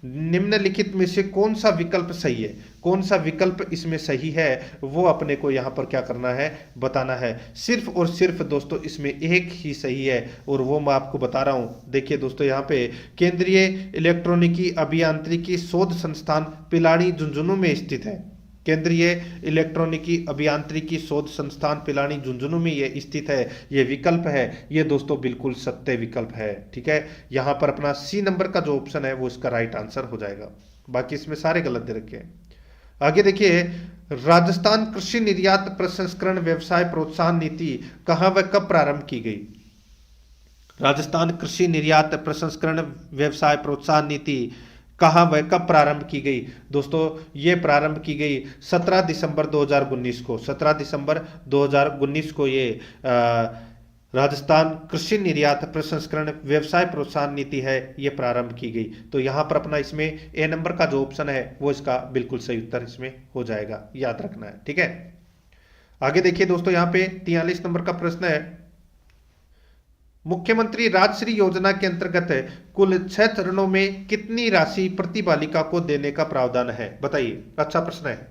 निम्नलिखित में से कौन सा विकल्प सही है? कौन सा विकल्प इसमें सही है वो अपने को यहां पर क्या करना है, बताना है। सिर्फ और सिर्फ दोस्तों इसमें एक ही सही है और वो मैं आपको बता रहा हूं। देखिए दोस्तों यहां पे केंद्रीय इलेक्ट्रॉनिकी अभियांत्रिकी शोध संस्थान पिलानी झुंझुनू में स्थित है। केंद्रीय इलेक्ट्रॉनिकी अभियांत्रिकी शोध संस्थान पिलानी झुंझुनू में ये स्थित है। ये विकल्प है, ये दोस्तों बिल्कुल सत्य विकल्प है। ठीक है, यहां पर अपना सी नंबर का जो ऑप्शन है वो इसका राइट आंसर हो जाएगा, बाकी इसमें सारे गलत दे रखे हैं। आगे देखिए, राजस्थान कृषि निर्यात प्रसंस्करण व्यवसाय प्रोत्साहन नीति कहां व कब प्रारंभ की गई? राजस्थान कृषि निर्यात प्रसंस्करण व्यवसाय प्रोत्साहन नीति कहां व कब प्रारंभ की गई? दोस्तों ये प्रारंभ की गई 17 दिसंबर 2019 को। 17 दिसंबर 2019 को ये राजस्थान कृषि निर्यात प्रसंस्करण व्यवसाय प्रोत्साहन नीति है ये प्रारंभ की गई। तो यहां पर अपना इसमें ए नंबर का जो ऑप्शन है वो इसका बिल्कुल सही उत्तर इसमें हो जाएगा, याद रखना है। ठीक है, आगे देखिए दोस्तों यहां पे 43 नंबर का प्रश्न है, मुख्यमंत्री राजश्री योजना के अंतर्गत कुल 6 चरणों में कितनी राशि प्रति बालिका को देने का प्रावधान है? बताइए, अच्छा प्रश्न है।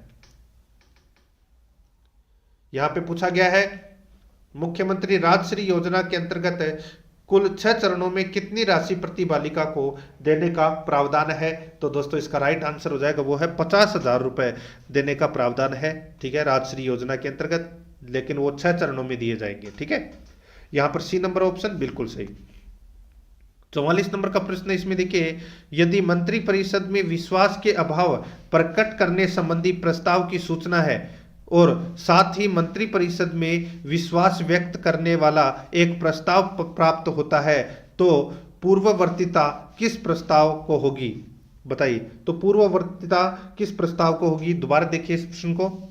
यहां पे पूछा गया है मुख्यमंत्री राजश्री योजना के अंतर्गत कुल 6 चरणों में कितनी राशि प्रति बालिका को देने का प्रावधान है? तो दोस्तों इसका राइट आंसर हो जाएगा वो है 50,000 रुपए देने का प्रावधान है। ठीक है, राजश्री योजना के अंतर्गत, लेकिन वो 6 चरणों में दिए जाएंगे। ठीक है, यहां पर सी नंबर ऑप्शन बिल्कुल सही। 44 नंबर का प्रश्न इसमें देखिए, यदि मंत्रिपरिषद में विश्वास के अभाव प्रकट करने संबंधी प्रस्ताव की सूचना है और साथ ही मंत्रिपरिषद में विश्वास व्यक्त करने वाला एक प्रस्ताव प्राप्त होता है तो पूर्ववर्तीता किस प्रस्ताव को होगी? बताइए, तो पूर्ववर्तीता किस प्रस्ताव को होगी? दोबारा देखिए इस प्रश्न को,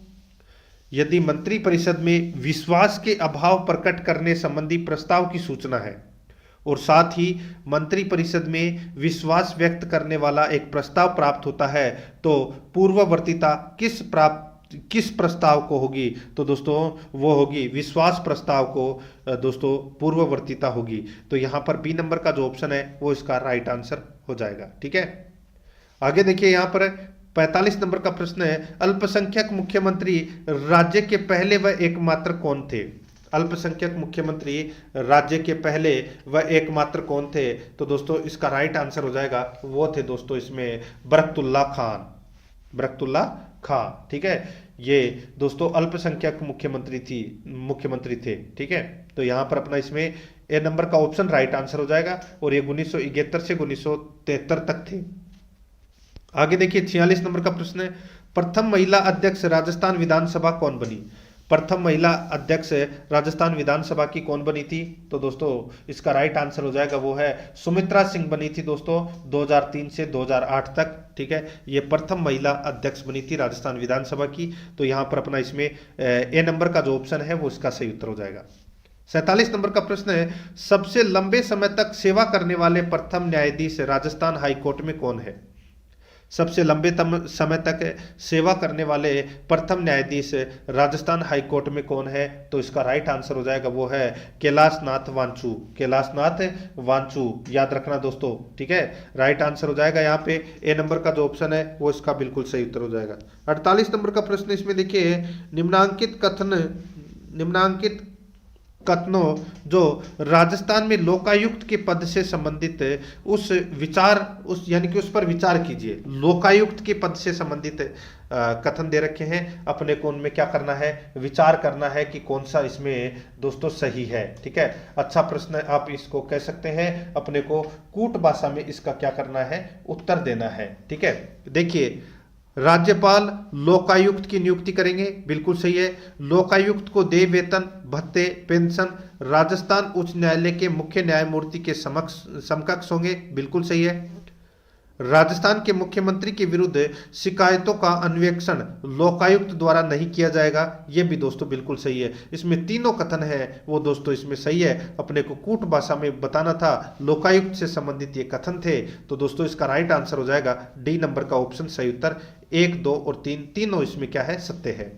यदि मंत्रिपरिषद में विश्वास के अभाव प्रकट करने संबंधी प्रस्ताव की सूचना है और साथ ही मंत्रिपरिषद में विश्वास व्यक्त करने वाला एक प्रस्ताव प्राप्त होता है तो पूर्ववर्तीता किस प्रस्ताव को होगी? तो दोस्तों वो होगी विश्वास प्रस्ताव को दोस्तों पूर्ववर्तीता होगी। तो यहां पर बी नंबर का जो ऑप्शन है वो इसका राइट आंसर हो जाएगा। ठीक है, आगे देखिए यहां पर 45 नंबर का प्रश्न है, अल्पसंख्यक मुख्यमंत्री राज्य के पहले व एकमात्र कौन थे? अल्पसंख्यक मुख्यमंत्री राज्य के पहले व एकमात्र कौन थे? तो दोस्तों इसका राइट आंसर हो जाएगा वो थे दोस्तों इसमें बरकतुल्ला खान। ठीक है, ये दोस्तों अल्पसंख्यक मुख्यमंत्री थे। ठीक है, तो यहां पर अपना इसमें ए नंबर का ऑप्शन राइट आंसर हो जाएगा और ये 1971 से 1973 तक थे। आगे देखिए 46 नंबर का प्रश्न है, प्रथम महिला अध्यक्ष राजस्थान विधानसभा कौन बनी? प्रथम महिला अध्यक्ष राजस्थान विधानसभा की कौन बनी थी? तो दोस्तों इसका राइट आंसर हो जाएगा वो है सुमित्रा सिंह बनी थी दोस्तों 2003 से 2008 तक। ठीक है, ये प्रथम महिला अध्यक्ष बनी थी राजस्थान विधानसभा की। तो यहां पर अपना इसमें ए नंबर का जो ऑप्शन है वो इसका सही उत्तर हो जाएगा। 47 नंबर का प्रश्न है, सबसे लंबे समय तक सेवा करने वाले प्रथम न्यायाधीश राजस्थान हाईकोर्ट में कौन है? सबसे लंबे समय तक सेवा करने वाले प्रथम न्यायाधीश राजस्थान हाईकोर्ट में कौन है? तो इसका राइट आंसर हो जाएगा वो है कैलाशनाथ वांचू, याद रखना दोस्तों। ठीक है, राइट आंसर हो जाएगा यहाँ पे ए नंबर का जो ऑप्शन है वो इसका बिल्कुल सही उत्तर हो जाएगा। 48 नंबर का प्रश्न इसमें देखिए, निम्नांकित कथनों जो राजस्थान में लोकायुक्त के पद से संबंधित उस पर विचार कीजिए। लोकायुक्त के पद से संबंधित कथन दे रखे हैं, अपने को उनमें क्या करना है, विचार करना है कि कौन सा इसमें दोस्तों सही है। ठीक है, अच्छा प्रश्न है, आप इसको कह सकते हैं, अपने को कूट भाषा में इसका क्या करना है, उत्तर देना है। ठीक है, देखिए राज्यपाल लोकायुक्त की नियुक्ति करेंगे, बिल्कुल सही है। लोकायुक्त को देय वेतन, भत्ते, पेंशन राजस्थान उच्च न्यायालय के मुख्य न्यायमूर्ति के समकक्ष होंगे, बिल्कुल सही है। राजस्थान के मुख्यमंत्री के विरुद्ध शिकायतों का अन्वेषण लोकायुक्त द्वारा नहीं किया जाएगा, यह भी दोस्तों बिल्कुल सही है। इसमें तीनों कथन है वो दोस्तों इसमें सही है। अपने को कूट भाषा में बताना था, लोकायुक्त से संबंधित ये कथन थे। तो दोस्तों इसका राइट आंसर हो जाएगा डी नंबर का ऑप्शन सही उत्तर। 1, 2 और 3 तीनों इसमें क्या है, सत्य है।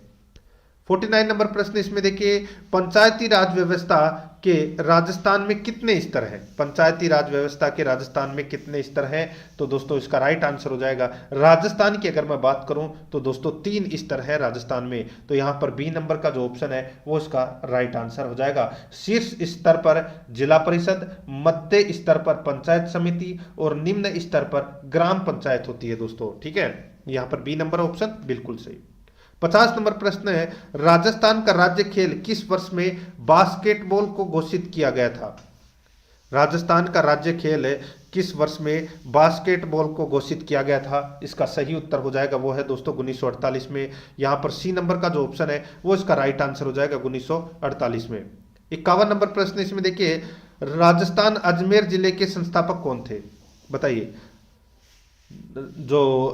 49 नंबर प्रश्न इसमें देखिए, पंचायती राज व्यवस्था के राजस्थान में कितने स्तर हैं? पंचायती राज व्यवस्था के राजस्थान में कितने स्तर हैं? तो दोस्तों इसका राइट आंसर हो जाएगा, राजस्थान की अगर मैं बात करूं तो दोस्तों 3 स्तर है राजस्थान में। तो यहां पर बी नंबर का जो ऑप्शन है वो इसका राइट आंसर हो जाएगा। शीर्ष स्तर पर जिला परिषद, मध्य स्तर पर पंचायत समिति और निम्न स्तर पर ग्राम पंचायत होती है दोस्तों, ठीक है। यहां पर बी नंबर ऑप्शन बिल्कुल सही। 50 नंबर प्रश्न है, राजस्थान का राज्य खेल किस वर्ष में बास्केटबॉल को घोषित किया गया था? राजस्थान का राज्य खेल किस वर्ष में बास्केटबॉल को घोषित किया गया था? इसका सही उत्तर हो जाएगा वो है दोस्तों 1948 में। यहां पर सी नंबर का जो ऑप्शन है वो इसका राइट आंसर हो जाएगा 1948 में। 51 नंबर प्रश्न इसमें देखिए, राजस्थान अजमेर जिले के संस्थापक कौन थे? बताइए। जो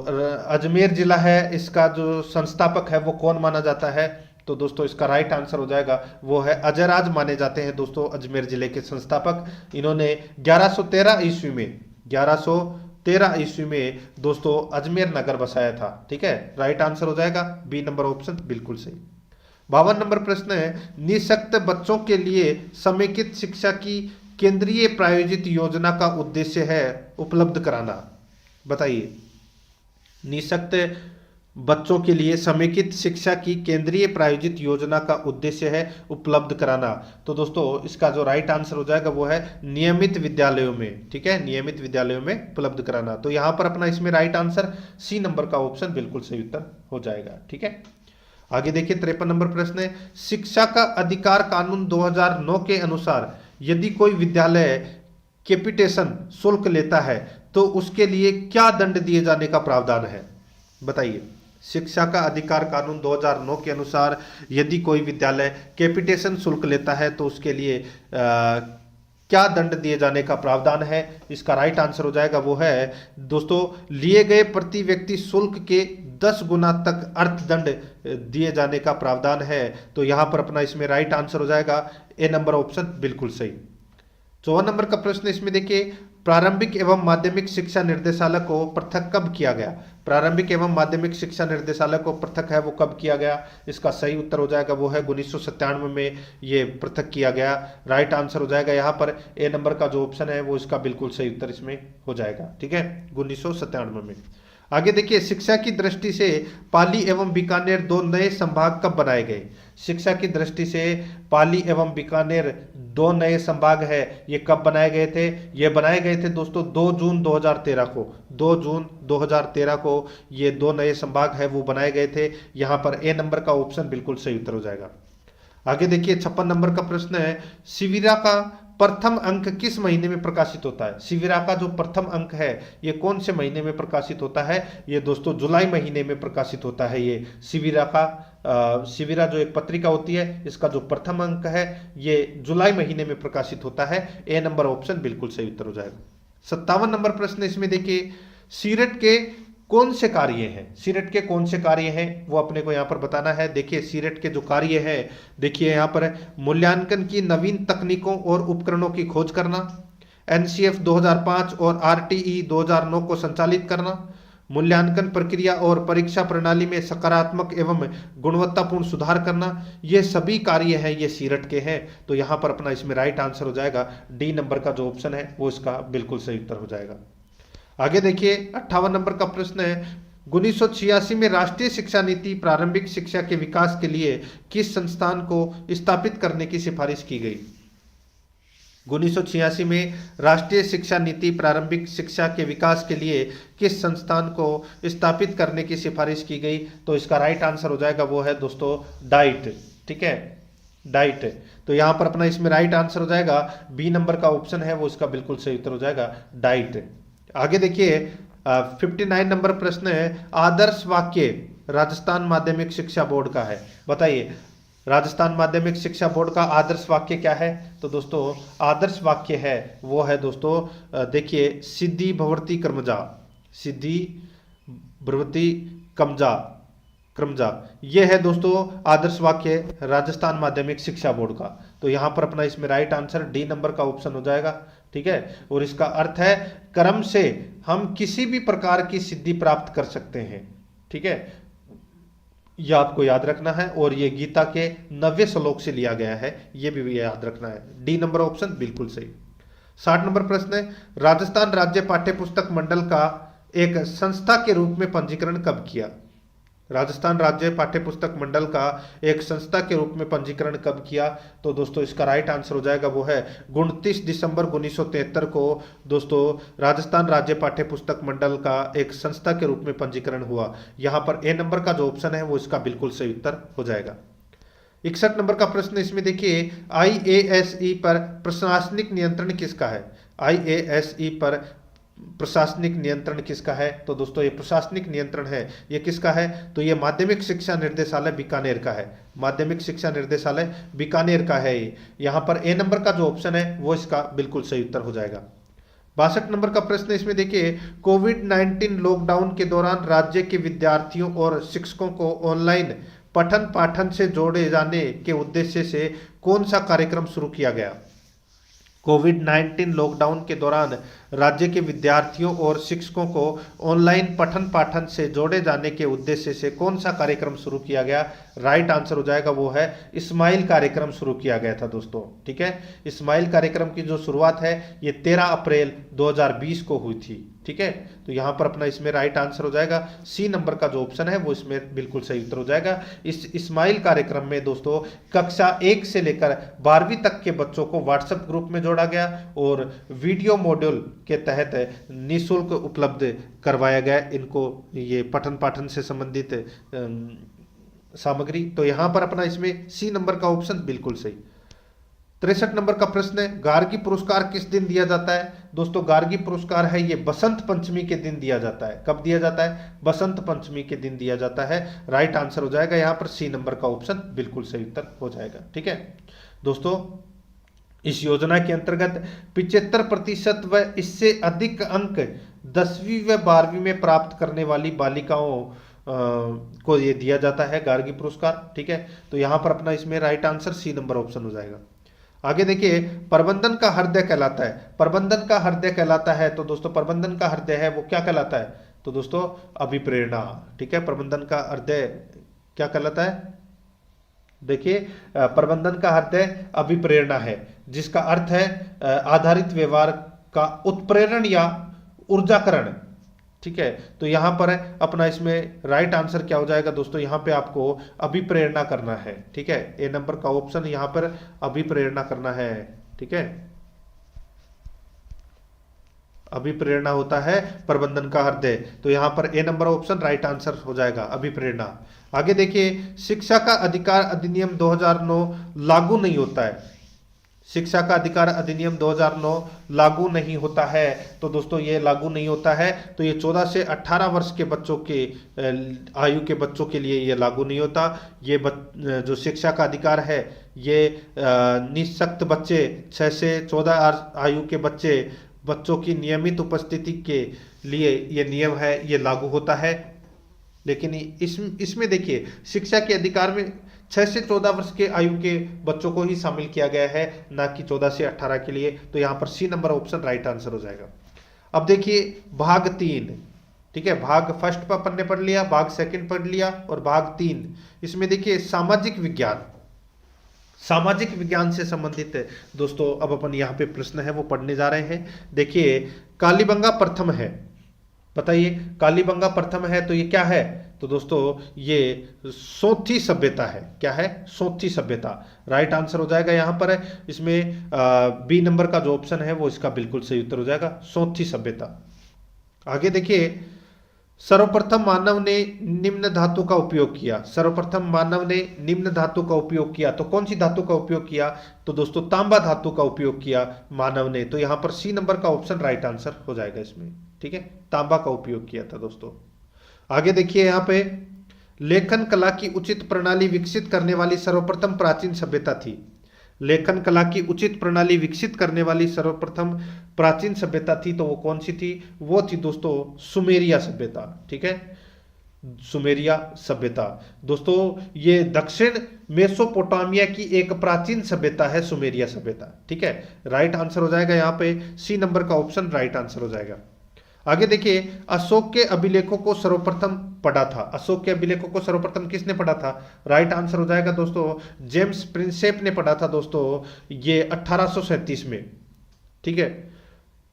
अजमेर जिला है इसका जो संस्थापक है वो कौन माना जाता है? तो दोस्तों इसका राइट आंसर हो जाएगा वो है अजयराज माने जाते हैं दोस्तों अजमेर जिले के संस्थापक। इन्होंने 1113 ईस्वी में दोस्तों अजमेर नगर बसाया था, ठीक है। राइट आंसर हो जाएगा बी नंबर ऑप्शन बिल्कुल सही। 52 नंबर प्रश्न है, निःशक्त बच्चों के लिए समेकित शिक्षा की केंद्रीय प्रायोजित योजना का उद्देश्य है उपलब्ध कराना। बताइए। निःशक्त बच्चों के लिए समेकित शिक्षा की केंद्रीय प्रायोजित योजना का उद्देश्य है उपलब्ध कराना। तो दोस्तों इसका जो राइट आंसर हो जाएगा वो है नियमित विद्यालयों में, ठीक है, नियमित विद्यालयों में उपलब्ध कराना। तो यहां पर अपना इसमें राइट आंसर सी नंबर का ऑप्शन बिल्कुल सही उत्तर हो जाएगा, ठीक है। आगे देखिए 53 नंबर प्रश्न है, शिक्षा का अधिकार कानून 2009 के अनुसार यदि कोई विद्यालय कैपिटेशन शुल्क लेता है तो उसके लिए क्या दंड दिए जाने का प्रावधान है? बताइए। शिक्षा का अधिकार कानून 2009 के अनुसार यदि कोई विद्यालय कैपिटेशन शुल्क लेता है तो उसके लिए क्या दंड दिए जाने का प्रावधान है? इसका राइट आंसर हो जाएगा वो है दोस्तों लिए गए प्रति व्यक्ति शुल्क के 10 गुना तक अर्थदंड दिए जाने का प्रावधान है। तो यहां पर अपना इसमें राइट आंसर हो जाएगा ए नंबर ऑप्शन बिल्कुल सही। 54 नंबर का प्रश्न इसमें देखिए, प्रारंभिक एवं माध्यमिक शिक्षा निर्देशालय को पृथक कब किया गया? प्रारंभिक एवं माध्यमिक शिक्षा निर्देशालय को पृथक है वो कब किया गया? इसका सही उत्तर हो जाएगा वो है 1997 में ये पृथक किया गया। राइट आंसर हो जाएगा यहाँ पर ए नंबर का जो ऑप्शन है वो इसका बिल्कुल सही उत्तर इसमें हो जाएगा, ठीक है, 1997 में। आगे देखिए, शिक्षा की दृष्टि से पाली एवं बीकानेर 2 नए संभाग कब बनाए गए? शिक्षा की दृष्टि से पाली एवं बीकानेर 2 नए संभाग है, ये कब बनाए गए थे? ये बनाए गए थे दोस्तों 2 जून 2013 को। 2 जून 2013 को ये 2 नए संभाग है वो बनाए गए थे। यहाँ पर ए नंबर का ऑप्शन बिल्कुल सही उत्तर हो जाएगा। आगे देखिए 56 नंबर का प्रश्न है, शिविरा का प्रथम अंक किस महीने में प्रकाशित होता है? शिविरा का जो प्रथम अंक है ये कौन से महीने में प्रकाशित होता है? ये दोस्तों जुलाई महीने में प्रकाशित होता है ये शिविरा का। शिविरा जो एक पत्रिका होती है इसका जो प्रथम अंक है ये जुलाई महीने में प्रकाशित होता है। ए नंबर ऑप्शन बिल्कुल सही उत्तर हो जाएगा। 57 नंबर प्रश्न इसमें देखिए, सीरेट के कौन से कार्य हैं? सीरेट के कौन से कार्य हैं वो अपने को यहाँ पर बताना है। देखिए सीरेट के जो कार्य है देखिए यहाँ पर मूल्यांकन की नवीन तकनीकों और उपकरणों की खोज करना, एनसीएफ 2005 और आरटीई 2009 को संचालित करना, मूल्यांकन प्रक्रिया और परीक्षा प्रणाली में सकारात्मक एवं गुणवत्तापूर्ण सुधार करना, ये सभी कार्य हैं ये सीरेट के हैं। तो यहाँ पर अपना इसमें राइट आंसर हो जाएगा डी नंबर का जो ऑप्शन है वो इसका बिल्कुल सही उत्तर हो जाएगा। आगे देखिए 58 नंबर का प्रश्न है, 1986 में राष्ट्रीय शिक्षा नीति प्रारंभिक शिक्षा के विकास के लिए किस संस्थान को स्थापित करने की सिफारिश की गई? 1986 में राष्ट्रीय शिक्षा नीति प्रारंभिक शिक्षा के विकास के लिए किस संस्थान को स्थापित करने की सिफारिश की गई? तो इसका राइट आंसर हो जाएगा वो है दोस्तों डाइट, ठीक है, डाइट। तो यहां पर अपना इसमें राइट आंसर हो जाएगा बी नंबर का ऑप्शन है वो इसका बिल्कुल सही उत्तर हो जाएगा डाइट। आगे देखिए 59 नंबर प्रश्न है, आदर्श वाक्य राजस्थान माध्यमिक शिक्षा बोर्ड का है। बताइए राजस्थान माध्यमिक शिक्षा बोर्ड का आदर्श वाक्य क्या है? तो दोस्तों आदर्श वाक्य है वो है दोस्तों, देखिए, सिद्धि भवती क्रमजा, सिद्धि भवती कमजा क्रमजा, ये है दोस्तों आदर्श वाक्य राजस्थान माध्यमिक शिक्षा बोर्ड का। तो यहां पर अपना इसमें राइट आंसर डी नंबर का ऑप्शन हो जाएगा। ठीक है, और इसका अर्थ है कर्म से हम किसी भी प्रकार की सिद्धि प्राप्त कर सकते हैं। ठीक है, यह आपको याद रखना है, और ये गीता के 90वें श्लोक से लिया गया है, ये भी याद रखना है। डी नंबर ऑप्शन बिल्कुल सही। 60 नंबर प्रश्न है, राजस्थान राज्य पाठ्य पुस्तक मंडल का एक संस्था के रूप में पंजीकरण कब किया? राजस्थान राज्य पाठ्य पुस्तक मंडल का एक संस्था के रूप में पंजीकरण कब किया? तो दोस्तों इसका राइट आंसर हो जाएगा वो है 29 दिसंबर 1973 को दोस्तों राजस्थान राज्य पाठ्य पुस्तक मंडल का एक संस्था के रूप में पंजीकरण हुआ। यहां पर ए नंबर का जो ऑप्शन है वो इसका बिल्कुल सही उत्तर हो जाएगा। 61 नंबर का प्रश्न इसमें देखिए, IASE पर प्रशासनिक नियंत्रण किसका है? IASE पर प्रशासनिक नियंत्रण किसका है? तो दोस्तों ये प्रशासनिक नियंत्रण है, ये किसका है? तो ये माध्यमिक शिक्षा निर्देशालय बीकानेर का है। माध्यमिक शिक्षा निर्देशालय बीकानेर का है ये। यहां पर ए नंबर का जो ऑप्शन है वो इसका बिल्कुल सही उत्तर हो जाएगा। 62 नंबर का प्रश्न इसमें देखिए, कोविड-19 लॉकडाउन के दौरान राज्य के विद्यार्थियों और शिक्षकों को ऑनलाइन पठन पाठन से जोड़े जाने के उद्देश्य से कौन सा कार्यक्रम शुरू किया गया? कोविड-19 लॉकडाउन के दौरान राज्य के विद्यार्थियों और शिक्षकों को ऑनलाइन पठन पाठन से जोड़े जाने के उद्देश्य से कौन सा कार्यक्रम शुरू किया गया? राइट आंसर हो जाएगा वो है स्माइल कार्यक्रम शुरू किया गया था दोस्तों। ठीक है, स्माइल कार्यक्रम की जो शुरुआत है ये 13 अप्रैल 2020 को हुई थी। ठीक है, तो यहां पर अपना इसमें राइट आंसर हो जाएगा सी नंबर का जो ऑप्शन है वो इसमें बिल्कुल सही उत्तर हो जाएगा। इस स्माइल कार्यक्रम में दोस्तों कक्षा 1 से लेकर 12वीं तक के बच्चों को व्हाट्सएप ग्रुप में जोड़ा गया और वीडियो मॉड्यूल के तहत निःशुल्क उपलब्ध करवाया गया इनको ये पठन पाठन से संबंधित सामग्री। तो यहां पर अपना इसमें सी नंबर का ऑप्शन बिल्कुल सही। 63 नंबर का प्रश्न है, गार्गी पुरस्कार किस दिन दिया जाता है? दोस्तों गार्गी पुरस्कार है ये बसंत पंचमी के दिन दिया जाता है। कब दिया जाता है? बसंत पंचमी के दिन दिया जाता है। राइट आंसर हो जाएगा यहाँ पर सी नंबर का ऑप्शन बिल्कुल सही उत्तर हो जाएगा। ठीक है दोस्तों, इस योजना के अंतर्गत 75% व इससे अधिक अंक 10वीं व 12वीं में प्राप्त करने वाली बालिकाओं को ये दिया जाता है गार्गी पुरस्कार। ठीक है, तो यहां पर अपना इसमें right answer C number option हो जाएगा। आगे देखिए, प्रबंधन का हृदय कहलाता है। प्रबंधन का हृदय कहलाता है तो दोस्तों प्रबंधन का हृदय है वो क्या कहलाता है? तो दोस्तों अभिप्रेरणा। ठीक है, प्रबंधन का हृदय क्या कहलाता है? देखिए प्रबंधन का हृदय अभिप्रेरणा है, जिसका अर्थ है आधारित व्यवहार का उत्प्रेरण या ऊर्जाकरण। ठीक है, तो यहां पर अपना इसमें राइट आंसर क्या हो जाएगा दोस्तों? यहां पे आपको अभिप्रेरणा करना है। ठीक है, ए नंबर का ऑप्शन यहां पर अभिप्रेरणा करना है। ठीक है, अभिप्रेरणा होता है प्रबंधन का हृदय, तो यहां पर ए नंबर ऑप्शन राइट आंसर हो जाएगा अभिप्रेरणा। आगे देखिए, शिक्षा का अधिकार अधिनियम 2009 लागू नहीं होता है। शिक्षा का अधिकार अधिनियम 2009 लागू नहीं होता है, तो दोस्तों ये लागू नहीं होता है तो ये 14 से 18 वर्ष के बच्चों के आयु के बच्चों के लिए ये लागू नहीं होता। ये जो शिक्षा का अधिकार है ये निःशक्त बच्चे 6 से 14 आयु के बच्चों की नियमित उपस्थिति के लिए ये नियम है, ये लागू होता है। लेकिन इसमें देखिए शिक्षा के अधिकार में 6 से 14 वर्ष के आयु के बच्चों को ही शामिल किया गया है, ना कि 14 से 18 के लिए। तो यहां पर C number option right answer हो जाएगा। अब देखिए भाग 3। ठीक है, भाग फर्स्ट पर अपन ने पढ़ लिया, भाग सेकंड पढ़ लिया और भाग 3 इसमें देखिए सामाजिक विज्ञान। सामाजिक विज्ञान से संबंधित दोस्तों अब अपन यहाँ पे प्रश्न है वो पढ़ने जा रहे हैं। देखिए कालीबंगा प्रथम है, बताइए कालीबंगा प्रथम है तो ये क्या है? तो दोस्तों ये सोथी सभ्यता है। क्या है? सोथी सभ्यता। राइट आंसर हो जाएगा यहाँ पर है इसमें बी नंबर का जो ऑप्शन है वो इसका बिल्कुल सही उत्तर हो जाएगा, सोथी सभ्यता। आगे देखिए, सर्वप्रथम मानव ने निम्न धातु का उपयोग किया। सर्वप्रथम मानव ने निम्न धातु का उपयोग किया तो कौन सी धातु का उपयोग किया? तो दोस्तों तांबा धातु का उपयोग किया मानव ने। तो यहां पर सी नंबर का ऑप्शन राइट आंसर हो जाएगा इसमें। ठीक है, तांबा का उपयोग किया था दोस्तों। आगे देखिए यहाँ पे, लेखन कला की उचित प्रणाली विकसित करने वाली सर्वप्रथम प्राचीन सभ्यता थी। लेखन कला की उचित प्रणाली विकसित करने वाली सर्वप्रथम प्राचीन सभ्यता थी, तो वो कौन सी थी? वो थी दोस्तों सुमेरिया सभ्यता। ठीक है, सुमेरिया सभ्यता दोस्तों, ये दक्षिण मेसोपोटामिया की एक प्राचीन सभ्यता है सुमेरिया सभ्यता। ठीक है, राइट आंसर हो जाएगा यहाँ पे सी नंबर का ऑप्शन राइट आंसर हो जाएगा। आगे देखिए, अशोक के अभिलेखों को सर्वप्रथम पढ़ा था। अशोक के अभिलेखों को सर्वप्रथम किसने पढ़ा था? राइट आंसर हो जाएगा दोस्तों जेम्स प्रिंसेप ने पढ़ा था दोस्तों, ये 1837 में। ठीक है,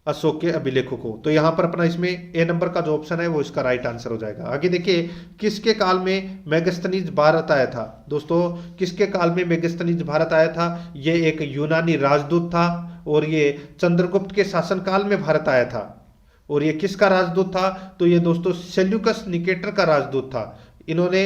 अशोक के अभिलेखों को। तो यहां पर अपना इसमें ए नंबर का जो ऑप्शन है वो इसका राइट आंसर हो जाएगा। आगे देखिए, किसके काल में मेगास्थनीज भारत आया था? दोस्तों किसके काल में मेगास्थनीज भारत आया था? ये एक यूनानी राजदूत था और ये चंद्रगुप्त के शासनकाल में भारत आया था। और ये किसका राजदूत था? तो ये दोस्तों सेल्यूकस निकेटर का राजदूत था। इन्होंने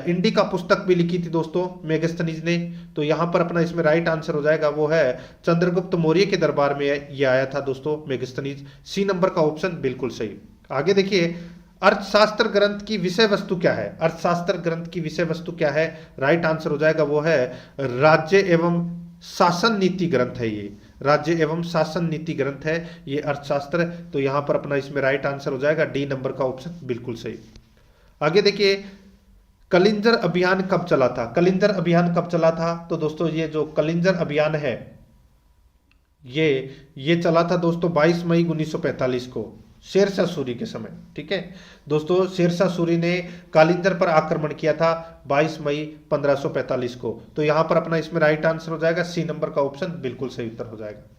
इंडिका पुस्तक भी लिखी थी दोस्तों मेगास्थनीज ने। तो यहां पर अपना इसमें राइट आंसर हो जाएगा वो है चंद्रगुप्त मौर्य के दरबार में ये आया था दोस्तों मेगास्थनीज। सी नंबर का ऑप्शन बिल्कुल सही। आगे देखिए, अर्थशास्त्र ग्रंथ की विषय वस्तु क्या है? अर्थशास्त्र ग्रंथ की विषय वस्तु क्या है? राइट आंसर हो जाएगा वो है राज्य एवं शासन नीति ग्रंथ है। ये राज्य एवं शासन नीति ग्रंथ है ये अर्थशास्त्र। तो यहां पर अपना इसमें राइट आंसर हो जाएगा डी नंबर का ऑप्शन बिल्कुल सही। आगे देखिए, कलिंजर अभियान कब चला था? कलिंजर अभियान कब चला था? तो दोस्तों ये जो कलिंजर अभियान है ये चला था दोस्तों 22 मई 1945 को शेरशाह सूरी के समय। ठीक है दोस्तों, शेरशाह सूरी ने कालिंजर पर आक्रमण किया था 22 मई 1545 को। तो यहां पर अपना इसमें राइट आंसर हो जाएगा सी नंबर का ऑप्शन बिल्कुल सही उत्तर हो जाएगा।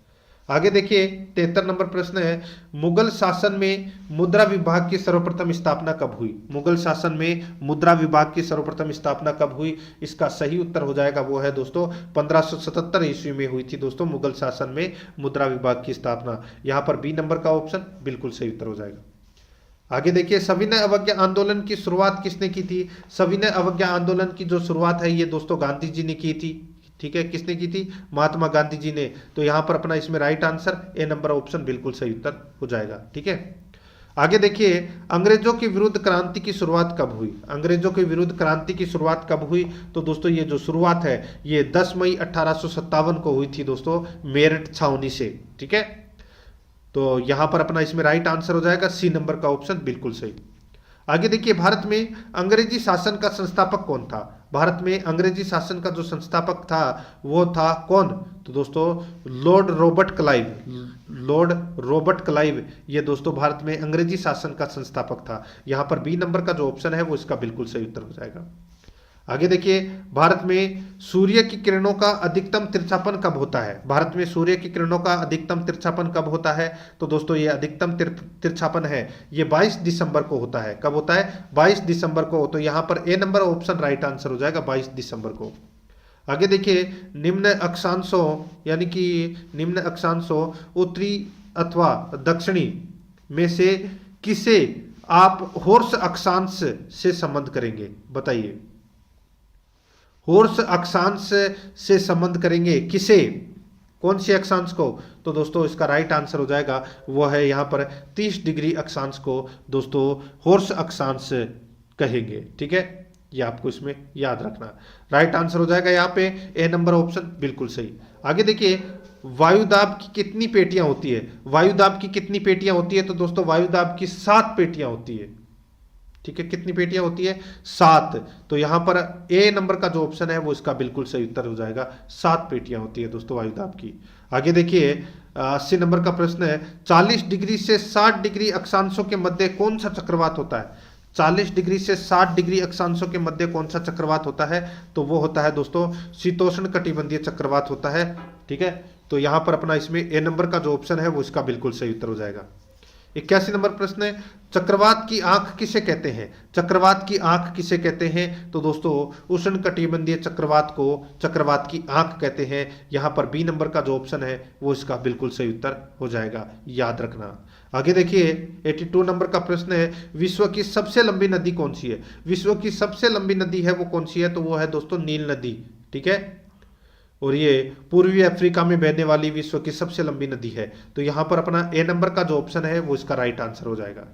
आगे देखिए, 73 नंबर प्रश्न है, मुगल शासन में मुद्रा विभाग की सर्वप्रथम स्थापना कब हुई? मुगल शासन में मुद्रा विभाग की सर्वप्रथम स्थापना कब हुई? इसका सही उत्तर हो जाएगा वो है दोस्तों 1577 ईस्वी में हुई थी दोस्तों मुगल शासन में मुद्रा विभाग की स्थापना। यहां पर बी नंबर का ऑप्शन बिल्कुल सही उत्तर हो जाएगा। आगे देखिए, सविनय अवज्ञा आंदोलन की शुरुआत किसने की थी? सविनय अवज्ञा आंदोलन की जो शुरुआत है ये दोस्तों गांधी जी ने की थी। ठीक है, किसने की थी? महात्मा गांधी जी ने। तो यहां पर अपना इसमें right answer A number option बिल्कुल सही उत्तर हो जाएगा। ठीक है, आगे देखिए, अंग्रेजों के विरुद्ध क्रांति की शुरुआत कब हुई? अंग्रेजों के विरुद्ध क्रांति की शुरुआत कब हुई? तो दोस्तों ये जो शुरुआत है ये 10 मई 1857 को हुई थी दोस्तों मेरठ छावनी से। ठीक है, तो यहां पर अपना इसमें राइट आंसर हो जाएगा सी नंबर का ऑप्शन बिल्कुल सही। आगे देखिए, भारत में अंग्रेजी शासन का संस्थापक कौन था? भारत में अंग्रेजी शासन का जो संस्थापक था वो था कौन? तो दोस्तों Lord Robert Clive. Lord Robert Clive ये दोस्तों भारत में अंग्रेजी शासन का संस्थापक था। यहां पर बी नंबर का जो ऑप्शन है वो इसका बिल्कुल सही उत्तर हो जाएगा। आगे देखिए, भारत में सूर्य की किरणों का अधिकतम तिरछापन कब होता है? भारत में सूर्य की किरणों का अधिकतम तिरछापन कब होता है? तो दोस्तों ये अधिकतम तिरछापन है ये 22 दिसंबर को होता है। कब होता है? 22 दिसंबर को। तो यहां पर ए नंबर ऑप्शन राइट आंसर हो जाएगा 22 दिसंबर को। आगे देखिए, निम्न अक्षांशों यानी कि निम्न अक्षांशों उत्तरी अथवा दक्षिणी में से किसे आप हॉर्स अक्षांश से संबंध करेंगे? बताइए, हॉर्स अक्षांश से संबंध करेंगे किसे? कौन से अक्षांश को? तो दोस्तों इसका राइट आंसर हो जाएगा वो है यहां पर 30 डिग्री अक्षांश को दोस्तों हॉर्स अक्षांश कहेंगे। ठीक है, ये आपको इसमें याद रखना। राइट आंसर हो जाएगा यहाँ पे ए नंबर ऑप्शन बिल्कुल सही। आगे देखिए, वायुदाब की कितनी पेटियां होती है? वायुदाब की कितनी पेटियां होती है? तो दोस्तों वायुदाब की 7 पेटियां होती है। ठीक है, कितनी पेटियां होती है? 7। तो यहां पर ए नंबर का जो ऑप्शन है वो इसका बिल्कुल सही उत्तर हो जाएगा। 7 पेटियां होती है दोस्तों वायुदाब की। आगे देखिए, 80 नंबर का प्रश्न है, 40 डिग्री से 60 डिग्री अक्षांशों के मध्य कौन सा चक्रवात होता है? 40 डिग्री से 60 डिग्री अक्षांशों के मध्य कौन सा चक्रवात होता है? तो वो होता है दोस्तों शीतोष्ण कटिबंधीय चक्रवात होता है। ठीक है, तो यहां पर अपना इसमें ए नंबर का जो ऑप्शन है वो इसका बिल्कुल सही उत्तर हो जाएगा। 81 नंबर प्रश्न है, चक्रवात की आंख किसे कहते हैं? चक्रवात की आंख किसे कहते हैं? तो दोस्तों उष्ण कटिबंधीय चक्रवात को चक्रवात की आंख कहते हैं। यहां पर बी नंबर का जो ऑप्शन है वो इसका बिल्कुल सही उत्तर हो जाएगा, याद रखना। आगे देखिए, 82 नंबर का प्रश्न है, विश्व की सबसे लंबी नदी कौन सी है? विश्व की सबसे लंबी नदी है वो कौन सी है? तो वो है दोस्तों नील नदी। ठीक है, और ये पूर्वी अफ्रीका में बहने वाली विश्व की सबसे लंबी नदी है। तो यहां पर अपना ए नंबर का जो ऑप्शन है वो इसका राइट आंसर हो जाएगा।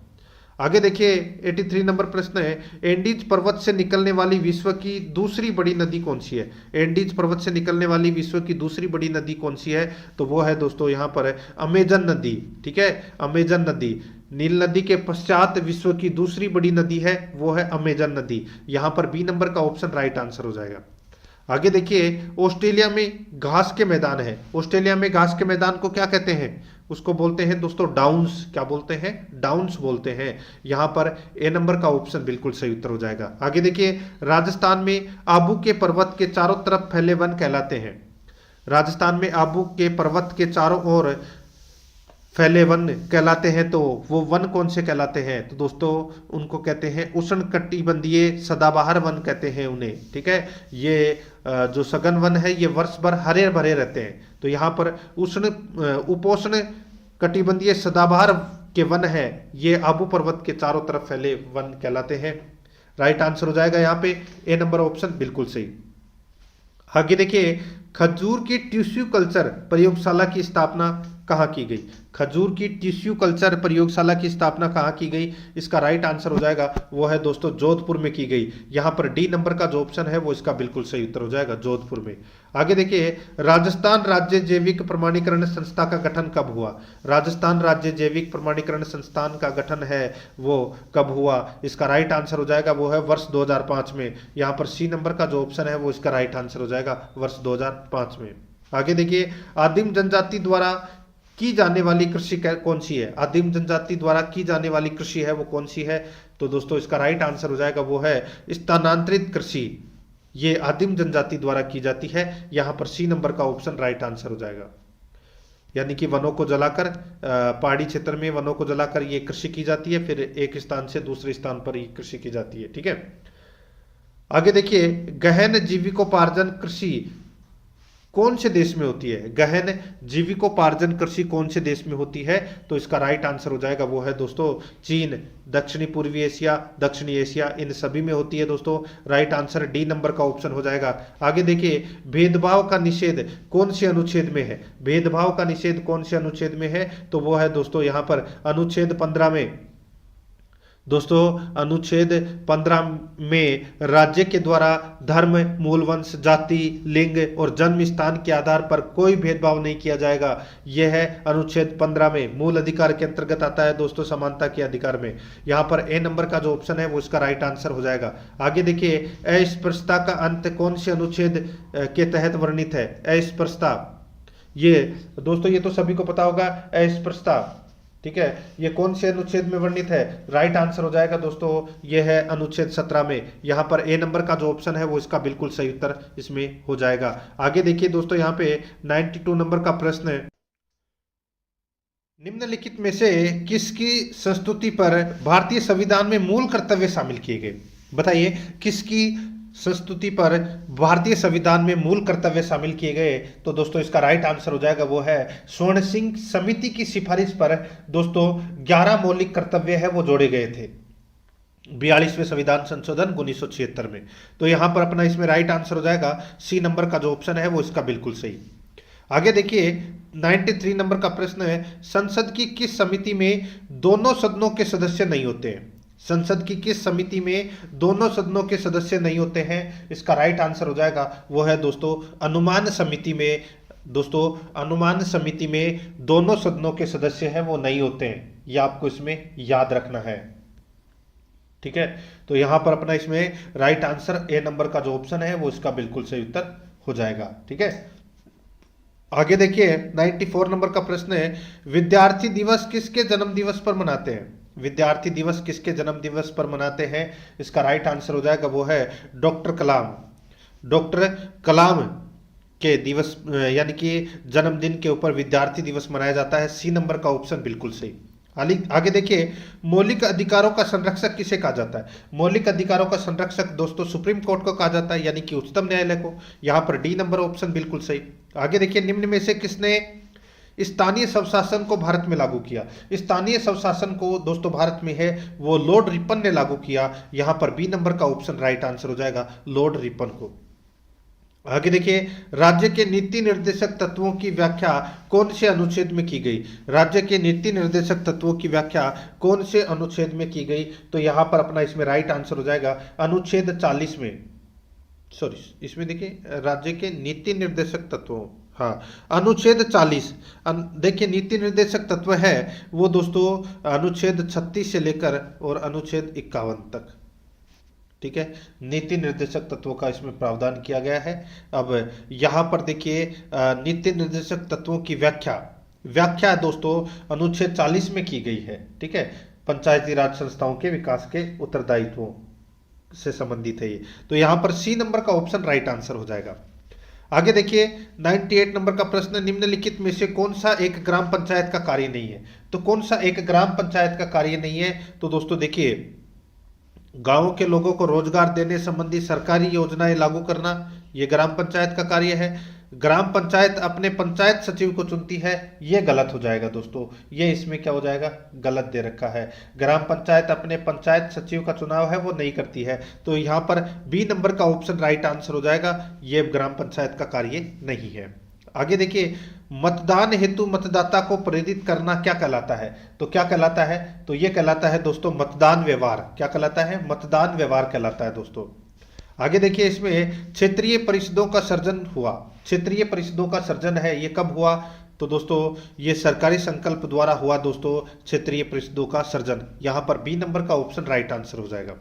आगे देखिए 83 नंबर प्रश्न है, एंडीज पर्वत से निकलने वाली विश्व की दूसरी बड़ी नदी कौन सी है? एंडीज पर्वत से निकलने वाली विश्व की दूसरी बड़ी नदी कौन सी है? तो वो है दोस्तों यहाँ पर अमेजन नदी। ठीक है, अमेजन नदी। नील नदी के पश्चात विश्व की दूसरी बड़ी नदी है वो है अमेजन नदी। यहाँ पर बी नंबर का ऑप्शन राइट आंसर हो जाएगा। आगे देखिए ऑस्ट्रेलिया में घास के मैदान है। ऑस्ट्रेलिया में घास के मैदान को क्या कहते हैं? उसको बोलते हैं दोस्तों डाउन्स। क्या बोलते हैं? डाउन्स बोलते हैं। यहां पर ए नंबर का ऑप्शन बिल्कुल सही उत्तर हो जाएगा। आगे देखिए राजस्थान में आबू के पर्वत के चारों तरफ फैले वन कहलाते हैं। राजस्थान में आबू के पर्वत के चारों ओर फैले वन कहलाते हैं। तो वो वन कौन से कहलाते हैं? तो दोस्तों उनको कहते हैं उष्णकटिबंधीय सदाबहार वन कहते हैं उन्हें। ठीक है, ये जो सघन वन है ये वर्ष भर हरे भरे रहते हैं। तो यहाँ पर उपोष्ण कटिबंधीय सदाबहार के वन है ये आबू पर्वत के चारों तरफ फैले वन कहलाते हैं। राइट आंसर हो जाएगा यहाँ पे ए नंबर ऑप्शन बिल्कुल सही। आगे देखिए खजूर की टिश्यू कल्चर प्रयोगशाला की स्थापना कहाँ की गई? खजूर की टिश्यू कल्चर प्रयोगशाला की स्थापना कहाँ की गई? इसका राइट आंसर हो जाएगा वो है दोस्तों जोधपुर में की गई। यहाँ पर डी नंबर का जो ऑप्शन है वो इसका बिल्कुल सही उत्तर हो जाएगा, जोधपुर में। आगे देखिए राजस्थान राज्य जैविक प्रमाणीकरण संस्था का गठन कब हुआ? राजस्थान राज्य जैविक प्रमाणीकरण संस्थान का गठन है वो कब हुआ? इसका राइट आंसर हो जाएगा वो है वर्ष 2005 में। यहाँ पर सी नंबर का जो ऑप्शन है वो इसका राइट आंसर हो जाएगा वर्ष 2005 में। आगे देखिए आदिम जनजाति द्वारा की जाने वाली कृषि कौन सी है? आदिम जनजाति द्वारा की जाने वाली कृषि है वो कौन सी है? तो दोस्तों इसका राइट आंसर हो जाएगा वो है स्थानांतरित कृषि। ये आदिम जनजाति द्वारा की जाती है। यहां पर सी नंबर का ऑप्शन राइट आंसर हो जाएगा। यानी कि वनों को जलाकर पहाड़ी क्षेत्र में वनों को जलाकर ये कृषि की जाती है, फिर एक स्थान से दूसरे स्थान पर ये कृषि की जाती है। ठीक है, आगे देखिए गहन जीविकोपार्जन कृषि कौन से देश में होती है? गहन जीविकोपार्जन कृषि कौन से देश में होती है? तो इसका राइट आंसर हो जाएगा वो है दोस्तों चीन, दक्षिणी पूर्वी एशिया, दक्षिणी एशिया, इन सभी में होती है दोस्तों। राइट आंसर डी नंबर का ऑप्शन हो जाएगा। आगे देखिए भेदभाव का निषेध कौन से अनुच्छेद में है? भेदभाव का निषेध कौन से अनुच्छेद में है? तो वो है दोस्तों यहाँ पर अनुच्छेद 15 में। दोस्तों अनुच्छेद 15 में राज्य के द्वारा धर्म, मूल वंश, जाति, लिंग और जन्म स्थान के आधार पर कोई भेदभाव नहीं किया जाएगा। यह है अनुच्छेद 15 में, मूल अधिकार के अंतर्गत आता है दोस्तों, समानता के अधिकार में। यहाँ पर ए नंबर का जो ऑप्शन है वो इसका राइट आंसर हो जाएगा। आगे देखिए अस्पृश्यता का अंत कौन से अनुच्छेद के तहत वर्णित है? अस्पृश्यता, ये दोस्तों ये तो सभी को पता होगा अस्पृश्यता। ठीक है, ये कौन से अनुच्छेद में वर्णित है? राइट आंसर हो जाएगा दोस्तों ये है अनुच्छेद 17 में। यहां पर ए नंबर का जो ऑप्शन है वो इसका बिल्कुल सही उत्तर इसमें हो जाएगा। आगे देखिए दोस्तों यहाँ पे 92 नंबर का प्रश्न है, निम्नलिखित में से किसकी संस्तुति पर भारतीय संविधान में मूल कर्तव्य शामिल किए गए? बताइए किसकी संस्तुति पर भारतीय संविधान में मूल कर्तव्य शामिल किए गए? तो दोस्तों इसका राइट आंसर हो जाएगा वो है स्वर्ण सिंह समिति की सिफारिश पर दोस्तों 11 मौलिक कर्तव्य है वो जोड़े गए थे 42वें संविधान संशोधन 1976 में। तो यहां पर अपना इसमें राइट आंसर हो जाएगा सी नंबर का जो ऑप्शन है वो इसका बिल्कुल सही। आगे देखिए 93 नंबर का प्रश्न है, संसद की किस समिति में दोनों सदनों के सदस्य नहीं होते हैं? संसद की किस समिति में दोनों सदनों के सदस्य नहीं होते हैं? इसका राइट आंसर हो जाएगा वो है दोस्तों अनुमान समिति में। दोस्तों अनुमान समिति में दोनों सदनों के सदस्य हैं वो नहीं होते हैं, ये आपको इसमें याद रखना है। ठीक है, तो यहां पर अपना इसमें राइट आंसर ए नंबर का जो ऑप्शन है वो इसका बिल्कुल सही उत्तर हो जाएगा। ठीक है, आगे देखिए 94 नंबर का प्रश्न है, विद्यार्थी दिवस किसके जन्म दिवस पर मनाते हैं? विद्यार्थी दिवस किसके जन्म दिवस पर मनाते हैं? इसका राइट आंसर हो जाएगा वो है डॉक्टर कलाम। डॉक्टर कलाम के दिवस यानी कि जन्मदिन के ऊपर विद्यार्थी दिवस मनाया जाता है। सी नंबर का ऑप्शन बिल्कुल सही। आगे देखिए मौलिक अधिकारों का संरक्षक किसे कहा जाता है? मौलिक अधिकारों का संरक्षक दोस्तों सुप्रीम कोर्ट को कहा जाता है, यानी कि उच्चतम न्यायालय को। यहां पर डी नंबर ऑप्शन बिल्कुल सही। आगे देखिए निम्न में से किसने स्थानीय स्वशासन को भारत में लागू किया? स्थानीय स्वशासन को दोस्तों भारत में है वो लॉर्ड रिपन ने लागू किया। यहां पर बी नंबर का ऑप्शन राइट आंसर हो जाएगा लॉर्ड रिपन को। आगे देखिए, राज्य के नीति निर्देशक तत्वों की व्याख्या कौन से अनुच्छेद में की गई? राज्य के नीति निर्देशक तत्वों की व्याख्या कौन से अनुच्छेद में की गई? तो यहां पर अपना इसमें राइट आंसर हो जाएगा अनुच्छेद 40 में, सॉरी इसमें देखिए राज्य के नीति निर्देशक तत्वों, हाँ अनुच्छेद 40। देखिए नीति निर्देशक तत्व है वो दोस्तों अनुच्छेद 36 से लेकर और अनुच्छेद 51 तक, ठीक है। नीति निर्देशक तत्वों का इसमें प्रावधान किया गया है। अब यहां पर देखिए नीति निर्देशक तत्वों की व्याख्या दोस्तों अनुच्छेद 40 में की गई है, ठीक है। पंचायती राज संस्थाओं के विकास के उत्तरदायित्वों से संबंधित है ये, तो यहां पर सी नंबर का ऑप्शन राइट आंसर हो जाएगा। आगे देखिए 98 नंबर का प्रश्न, निम्नलिखित में से कौन सा एक ग्राम पंचायत का कार्य नहीं है? तो कौन सा एक ग्राम पंचायत का कार्य नहीं है? तो दोस्तों देखिए गांवों के लोगों को रोजगार देने संबंधी सरकारी योजनाएं लागू करना, यह ग्राम पंचायत का कार्य है। ग्राम पंचायत अपने पंचायत सचिव को चुनती है, यह गलत हो जाएगा दोस्तों, ये इसमें क्या हो जाएगा, गलत दे रखा है। ग्राम पंचायत अपने पंचायत सचिव का चुनाव है वो नहीं करती है, तो यहां पर बी नंबर का ऑप्शन राइट आंसर हो जाएगा, यह ग्राम पंचायत का कार्य नहीं है। आगे देखिए मतदान हेतु मतदाता को प्रेरित करना क्या कहलाता है? तो क्या कहलाता है? तो यह कहलाता है दोस्तों मतदान व्यवहार। क्या कहलाता है? मतदान व्यवहार कहलाता है दोस्तों। आगे देखिए इसमें क्षेत्रीय परिषदों का सर्जन हुआ, क्षेत्रीय परिषदों का सर्जन है, ये कब हुआ? तो दोस्तों ये सरकारी संकल्प द्वारा हुआ दोस्तों क्षेत्रीय परिषदों का सर्जन, यहां पर बी नंबर का ऑप्शन राइट आंसर हो जाएगा।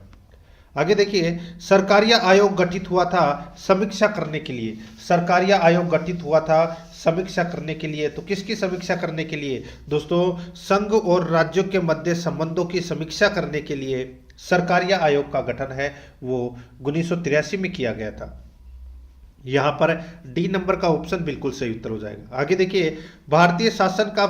आगे देखिए सरकारिया आयोग गठित हुआ था समीक्षा करने के लिए, सरकारिया आयोग गठित हुआ था समीक्षा करने के लिए, तो किसकी समीक्षा करने के लिए? दोस्तों संघ और राज्यों के मध्य संबंधों की समीक्षा करने के लिए सरकारिया आयोग का गठन है वो 1983 में किया गया था। यहां पर डी नंबर का ऑप्शन बिल्कुल सही उत्तर हो जाएगा। आगे देखिए भारतीय शासन का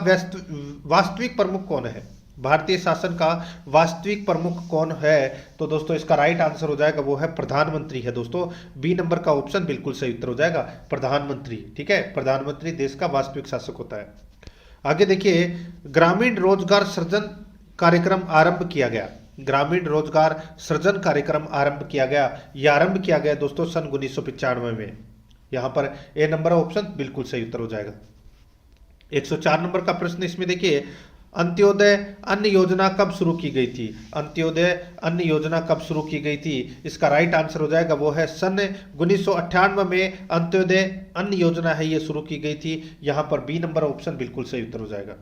वास्तविक प्रमुख कौन है? भारतीय शासन का वास्तविक प्रमुख कौन है? तो दोस्तों इसका राइट आंसर हो जाएगा वो है प्रधानमंत्री है दोस्तों, बी नंबर का ऑप्शन बिल्कुल सही उत्तर हो जाएगा प्रधानमंत्री, ठीक है। प्रधानमंत्री देश का वास्तविक शासक होता है। आगे देखिए ग्रामीण रोजगार सृजन कार्यक्रम आरंभ किया गया, ग्रामीण रोजगार सृजन कार्यक्रम आरंभ किया गया, यह आरंभ किया गया दोस्तों सन 1995 में, यहां पर ए नंबर ऑप्शन बिल्कुल सही उत्तर हो जाएगा। 104 नंबर का प्रश्न इसमें देखिए अंत्योदय अन्न योजना कब शुरू की गई थी? अंत्योदय अन्न योजना कब शुरू की गई थी? इसका राइट आंसर हो जाएगा वो है सन 1998 में अंत्योदय अन्न योजना है ये शुरू की गई थी, यहां पर बी नंबर ऑप्शन बिल्कुल सही उत्तर हो जाएगा।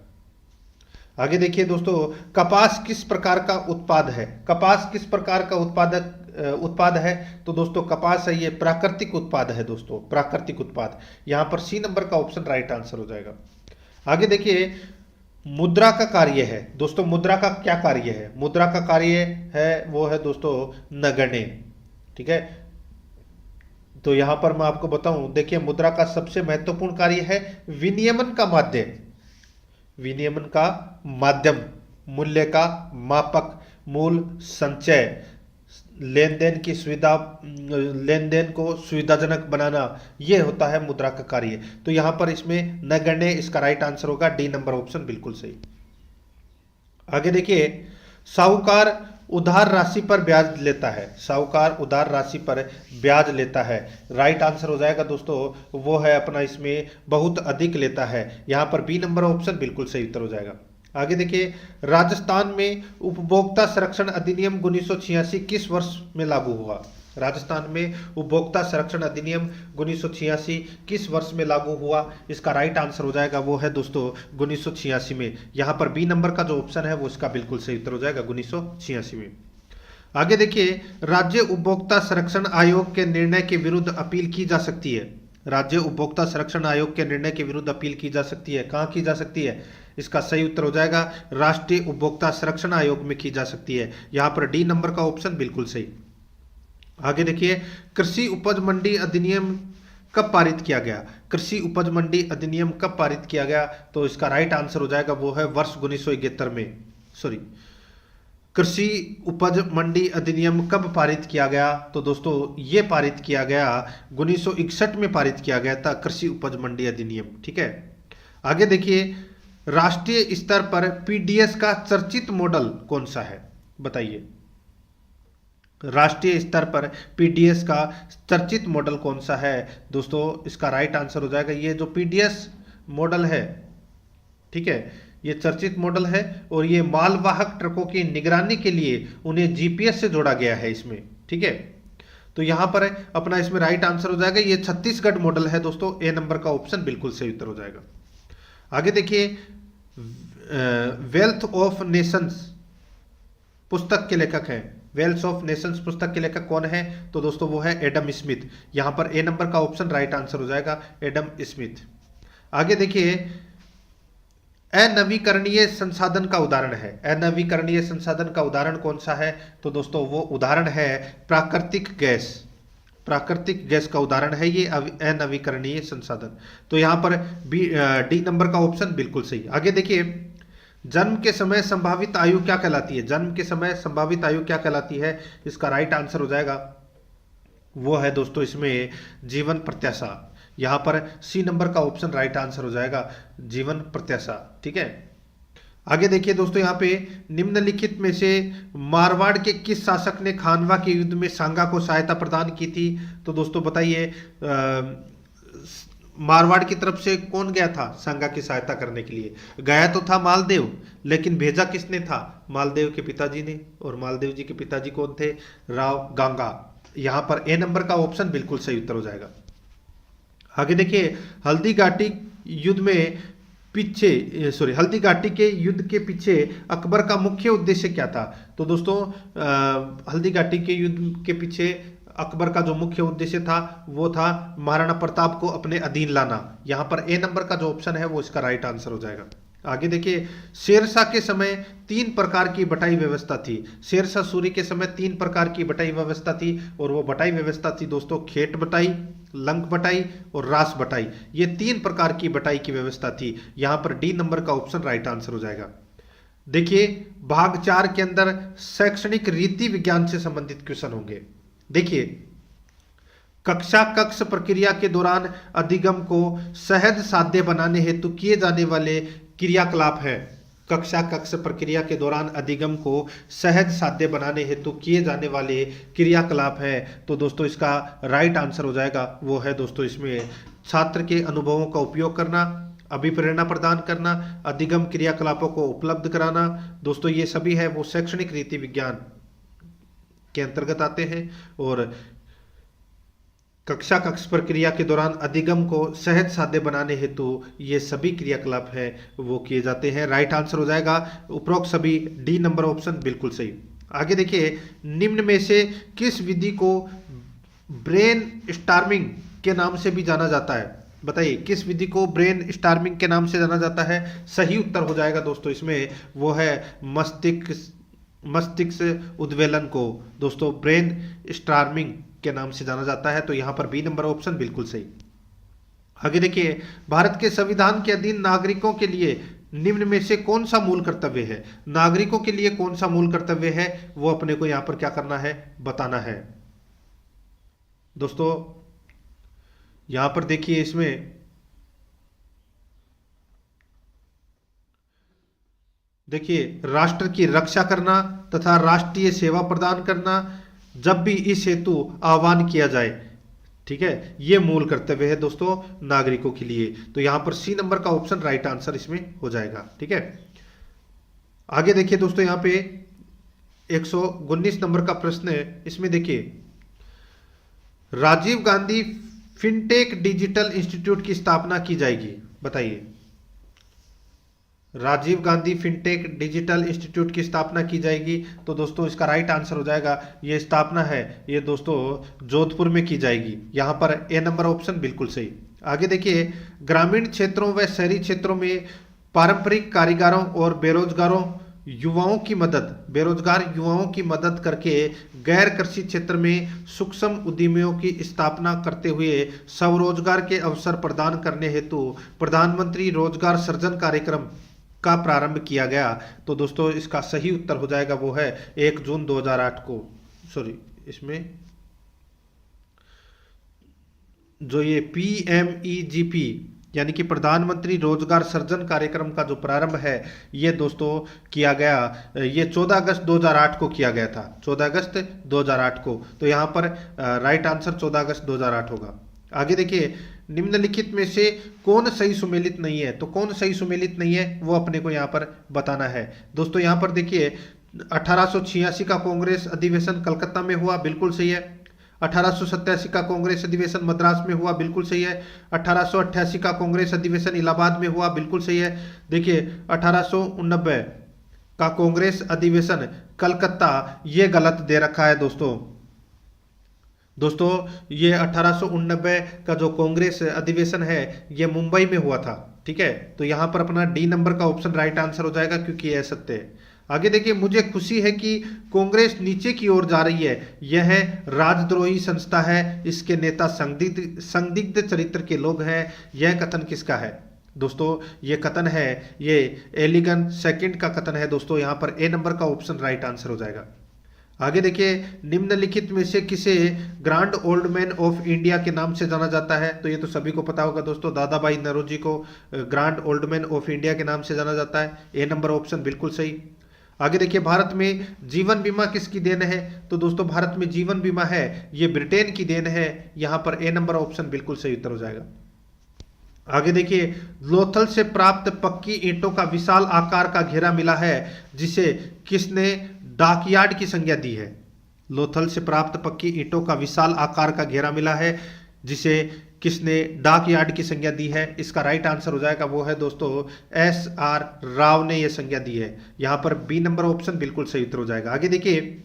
आगे देखिए दोस्तों कपास किस प्रकार का उत्पाद है? कपास किस प्रकार का उत्पाद है? तो दोस्तों कपास है ये प्राकृतिक उत्पाद है दोस्तों, प्राकृतिक उत्पाद, यहां पर सी नंबर का ऑप्शन राइट आंसर हो जाएगा। आगे देखिए मुद्रा का कार्य है दोस्तों, मुद्रा का क्या कार्य है? मुद्रा का कार्य है वो है दोस्तों नगण्य, ठीक है। तो यहां पर मैं आपको बताऊं, देखिए मुद्रा का सबसे महत्वपूर्ण कार्य है विनियमन का माध्यम, विनियमन का माध्यम, मूल्य का मापक, मूल संचय, लेन देन की सुविधा, लेन देन को सुविधाजनक बनाना, यह होता है मुद्रा का कार्य। तो यहां पर इसमें नगण्य इसका राइट आंसर होगा, डी नंबर ऑप्शन बिल्कुल सही। आगे देखिए साहूकार उधार राशि पर ब्याज लेता है, साहूकार उधार राशि पर ब्याज लेता है, राइट आंसर हो जाएगा दोस्तों वो है अपना इसमें बहुत अधिक लेता है, यहां पर बी नंबर ऑप्शन बिल्कुल सही उत्तर हो जाएगा। आगे देखिए राजस्थान में उपभोक्ता संरक्षण अधिनियम 1986 किस वर्ष में लागू हुआ? राजस्थान में उपभोक्ता संरक्षण अधिनियम 1986 किस वर्ष में लागू हुआ? इसका राइट आंसर हो जाएगा वो है दोस्तों 1986 में, यहां पर बी नंबर का जो ऑप्शन है वो इसका बिल्कुल सही उत्तर हो जाएगा 1986 में। आगे देखिए राज्य उपभोक्ता संरक्षण आयोग के निर्णय के विरुद्ध अपील की जा सकती है, राज्य उपभोक्ता संरक्षण आयोग के निर्णय के विरुद्ध अपील की जा सकती है, कहां की जा सकती है? इसका सही उत्तर हो जाएगा राष्ट्रीय उपभोक्ता संरक्षण आयोग में की जा सकती है, यहां पर डी नंबर का ऑप्शन बिल्कुल सही। आगे देखिए कृषि उपज मंडी अधिनियम कब पारित किया गया? कृषि उपज मंडी अधिनियम कब पारित किया गया? तो इसका राइट आंसर हो जाएगा वो है वर्ष 1971 में, सॉरी कृषि उपज मंडी अधिनियम कब पारित किया गया? तो दोस्तों ये पारित किया गया 1961 में पारित किया गया था कृषि उपज मंडी अधिनियम, ठीक है। आगे देखिए राष्ट्रीय स्तर पर पीडीएस का चर्चित मॉडल कौन सा है? बताइए। राष्ट्रीय स्तर पर पीडीएस का चर्चित मॉडल कौन सा है? दोस्तों इसका राइट आंसर हो जाएगा ये जो पीडीएस मॉडल है, ठीक है, ये चर्चित मॉडल है और ये मालवाहक ट्रकों की निगरानी के लिए उन्हें जीपीएस से जोड़ा गया है इसमें, ठीक है। तो यहां पर अपना इसमें राइट आंसर हो जाएगा ये छत्तीसगढ़ मॉडल है दोस्तों, ए नंबर का ऑप्शन बिल्कुल सही उत्तर हो जाएगा। आगे देखिए, वेल्थ ऑफ नेशंस पुस्तक के लेखक हैं, वेल्थ ऑफ नेशंस पुस्तक के लेखक कौन है? तो दोस्तों वो है एडम स्मिथ। यहां पर ए नंबर का ऑप्शन राइट आंसर हो जाएगा एडम स्मिथ। आगे देखिए, अनवीकरणीय संसाधन का उदाहरण है, अनवीकरणीय संसाधन का उदाहरण कौन सा है? तो दोस्तों वो उदाहरण है प्राकृतिक गैस, प्राकृतिक गैस का उदाहरण है ये अनवीकरणीय संसाधन। तो यहां पर डी नंबर का ऑप्शन बिल्कुल सही। आगे देखिए, जन्म के समय संभावित आयु क्या कहलाती है? जन्म के समय संभावित आयु क्या कहलाती है? इसका राइट आंसर हो जाएगा वो है दोस्तों इसमें जीवन प्रत्याशा। यहां पर सी नंबर का ऑप्शन राइट आंसर हो जाएगा जीवन प्रत्याशा, ठीक है। आगे देखिए दोस्तों, यहाँ पे निम्नलिखित में से मारवाड़ के किस शासक ने खानवा के युद्ध में सांगा को सहायता प्रदान की थी? तो दोस्तों बताइए, मारवाड़ की तरफ से कौन गया था सांगा की सहायता करने के लिए? गया तो था मालदेव, लेकिन भेजा किसने था? मालदेव के पिताजी ने, और मालदेव जी के पिताजी कौन थे? राव गांगा। यहां पर ए नंबर का ऑप्शन बिल्कुल सही उत्तर हो जाएगा। आगे देखिए, हल्दी घाटी के युद्ध के पीछे अकबर का मुख्य उद्देश्य क्या था? तो दोस्तों हल्दी घाटी के युद्ध के पीछे अकबर का जो मुख्य उद्देश्य था वो था महाराणा प्रताप को अपने अधीन लाना। यहां पर ए नंबर का जो ऑप्शन है वो इसका राइट आंसर हो जाएगा। आगे देखिए, शेरशाह के समय 3 प्रकार की बटाई व्यवस्था थी। शेरशाह सूरी के समय 3 प्रकार की बटाई व्यवस्था थी, और वो बटाई व्यवस्था थी दोस्तों खेत बटाई, लंक बटाई और रास बटाई। ये 3 प्रकार की बटाई की व्यवस्था थी। यहां पर डी नंबर का ऑप्शन राइट आंसर हो जाएगा। देखिए, भाग 4 के अंदर शैक्षणिक रीति विज्ञान से संबंधित क्वेश्चन होंगे। देखिए, कक्ष प्रक्रिया के दौरान अधिगम को सहज साध्य बनाने हेतु किए जाने वाले क्रियाकलाप है। कक्ष प्रक्रिया के दौरान अधिगम को सहज साध्य बनाने हेतु किए जाने वाले क्रियाकलाप है। तो दोस्तों इसका राइट आंसर हो जाएगा वो है दोस्तों इसमें छात्र के अनुभवों का उपयोग करना, अभिप्रेरणा प्रदान करना, अधिगम क्रियाकलापों को उपलब्ध कराना। दोस्तों ये सभी है वो शैक्षणिक रीति विज्ञान के अंतर्गत आते हैं, और कक्ष प्रक्रिया के दौरान अधिगम को सहज साध्य बनाने हेतु ये सभी क्रियाकलाप हैं वो किए जाते हैं। राइट आंसर हो जाएगा उपरोक्त सभी, डी नंबर ऑप्शन बिल्कुल सही। आगे देखिए, निम्न में से किस विधि को ब्रेन स्टार्मिंग के नाम से भी जाना जाता है? बताइए, किस विधि को ब्रेन स्टार्मिंग के नाम से जाना जाता है? सही उत्तर हो जाएगा दोस्तों इसमें वो है मस्तिष्क उद्वेलन को दोस्तों ब्रेन स्टार्मिंग के नाम से जाना जाता है। तो यहां पर बी नंबर ऑप्शन बिल्कुल सही। आगे देखिए, भारत के संविधान के अधीन नागरिकों के लिए निम्न में से कौन सा मूल कर्तव्य है? नागरिकों के लिए कौन सा मूल कर्तव्य है वो अपने को यहां पर क्या करना है, बताना है। दोस्तों यहां पर देखिए, इसमें देखिए, राष्ट्र की रक्षा करना तथा राष्ट्रीय सेवा प्रदान करना जब भी इस हेतु आह्वान किया जाए, ठीक है, ये मूल कर्तव्य है दोस्तों नागरिकों के लिए। तो यहां पर सी नंबर का ऑप्शन राइट आंसर इसमें हो जाएगा, ठीक है। आगे देखिए दोस्तों, यहां पे 119 नंबर का प्रश्न है। इसमें देखिए, Rajiv Gandhi fintech digital institute की स्थापना की जाएगी। बताइए, Rajiv Gandhi fintech digital institute की स्थापना की जाएगी। तो दोस्तों इसका राइट आंसर हो जाएगा ये स्थापना है ये दोस्तों जोधपुर में की जाएगी। यहां पर ए नंबर ऑप्शन बिल्कुल सही। आगे देखिए, ग्रामीण क्षेत्रों व शहरी क्षेत्रों में पारंपरिक कारीगरों और बेरोजगार युवाओं की मदद करके गैर कृषि क्षेत्र में सूक्ष्म उद्यमियों की स्थापना करते हुए स्वरोजगार के अवसर प्रदान करने हेतु प्रधानमंत्री रोजगार सृजन कार्यक्रम का प्रारंभ किया गया। तो दोस्तों इसका सही उत्तर हो जाएगा वो है 1 जून 2008 को, सॉरी इसमें जो ये PMEGP यानी कि प्रधानमंत्री रोजगार सृजन कार्यक्रम का जो प्रारंभ है ये दोस्तों किया गया, ये 14 अगस्त 2008 को किया गया था, 14 अगस्त 2008 को। तो यहाँ पर राइट आंसर 14 अगस्त 2008 होगा। आगे देखिए, निम्नलिखित में से कौन सही सुमेलित नहीं है, तो कौन सही सुमेलित नहीं है वो अपने को यहाँ पर बताना है। दोस्तों यहाँ पर देखिए, 1886 का कांग्रेस अधिवेशन कलकत्ता में हुआ, बिल्कुल सही है। 1887 का कांग्रेस अधिवेशन मद्रास में हुआ, बिल्कुल सही है। 1888 का कांग्रेस अधिवेशन इलाहाबाद में हुआ, बिल्कुल सही है। देखिए 1889 का कांग्रेस अधिवेशन कलकत्ता, ये गलत दे रखा है दोस्तों। ये 1889 का जो कांग्रेस अधिवेशन है ये मुंबई में हुआ था, ठीक है। तो यहां पर अपना डी नंबर का ऑप्शन राइट आंसर हो जाएगा, क्योंकि यह सत्य है। आगे देखिए, मुझे खुशी है कि कांग्रेस नीचे की ओर जा रही है, यह राजद्रोही संस्था है, इसके नेता संदिग्ध चरित्र के लोग हैं। यह कथन किसका है दोस्तों? ये कथन है, ये एलिगन सेकंड का कथन है दोस्तों। यहां पर ए नंबर का ऑप्शन राइट आंसर हो जाएगा। आगे देखिए, निम्नलिखित में से किसे grand old man of India के नाम से जाना जाता है? तो ये तो सभी को पता होगा दोस्तों, दादा भाई नौरोजी को grand old man of India के नाम से जाना जाता है। ए नंबर ऑप्शन बिल्कुल सही। आगे देखिए, भारत में जीवन बीमा किसकी देन है? तो दोस्तों भारत में जीवन बीमा है ये ब्रिटेन की देन है। यहां पर ए नंबर ऑप्शन बिल्कुल सही उत्तर हो जाएगा। आगे देखिए, लोथल से प्राप्त पक्की ईंटों का विशाल आकार का घेरा मिला है, जिसे किसने डाकयार्ड की संज्ञा दी है? लोथल से प्राप्त पक्की ईंटों का विशाल आकार का घेरा मिला है, जिसे किसने डाकयार्ड की संज्ञा दी है? इसका राइट आंसर हो जाएगा, वो है दोस्तों SR राव ने यह संज्ञा दी है। यहां पर बी नंबर ऑप्शन बिल्कुल सही उत्तर हो जाएगा। आगे देखिए,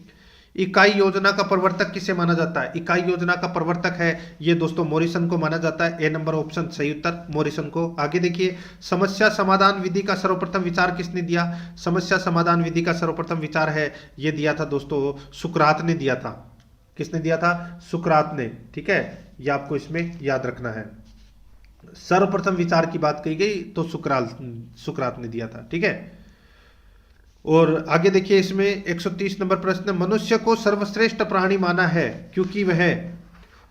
इकाई योजना का प्रवर्तक किसे माना जाता है? इकाई योजना का प्रवर्तक है ये दोस्तों मॉरिसन को माना जाता है। ए नंबर ऑप्शन सही उत्तर, मॉरिसन को। आगे देखिए, समस्या समाधान विधि का सर्वप्रथम विचार किसने दिया? समस्या समाधान विधि का सर्वप्रथम विचार है ये दिया था दोस्तों सुकरात ने दिया था। किसने दिया था? सुकरात ने, ठीक है। ये आपको इसमें याद रखना है। सर्वप्रथम विचार की बात कही गई तो सुकरात ने दिया था, ठीक है। और आगे देखिए, इसमें 130 नंबर प्रश्न, मनुष्य को सर्वश्रेष्ठ प्राणी माना है क्योंकि वह,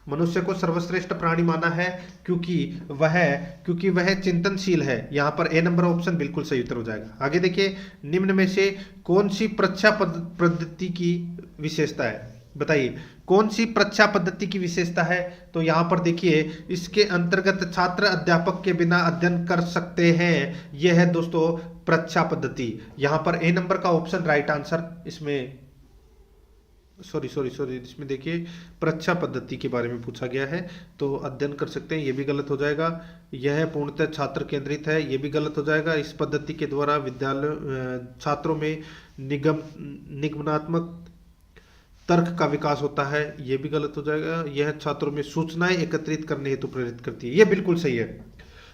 मनुष्य को सर्वश्रेष्ठ प्राणी माना है क्योंकि वह चिंतनशील है। यहां पर ए नंबर ऑप्शन बिल्कुल सही उत्तर हो जाएगा। आगे देखिए, निम्न में से कौन सी परीक्षा पद्धति की विशेषता है? बताइए, कौन सी परीक्षा पद्धति की विशेषता है? तो यहां पर देखिए, इसके अंतर्गत छात्र अध्यापक के बिना अध्ययन कर सकते हैं। यह है दोस्तों परीक्षा पद्धति। यहां पर ए नंबर का ऑप्शन राइट आंसर, इसमें सॉरी इसमें देखिए परीक्षा पद्धति के बारे में पूछा गया है, तो अध्ययन कर सकते हैं, ये भी गलत हो जाएगा। यह पूर्णतः छात्र केंद्रित है, ये भी गलत हो जाएगा। इस पद्धति के द्वारा विद्यालय छात्रों में निगमनात्मक तर्क का विकास होता है, यह भी गलत हो जाएगा। यह छात्रों में सूचनाएं एकत्रित करने हेतु प्रेरित करती है, यह बिल्कुल सही है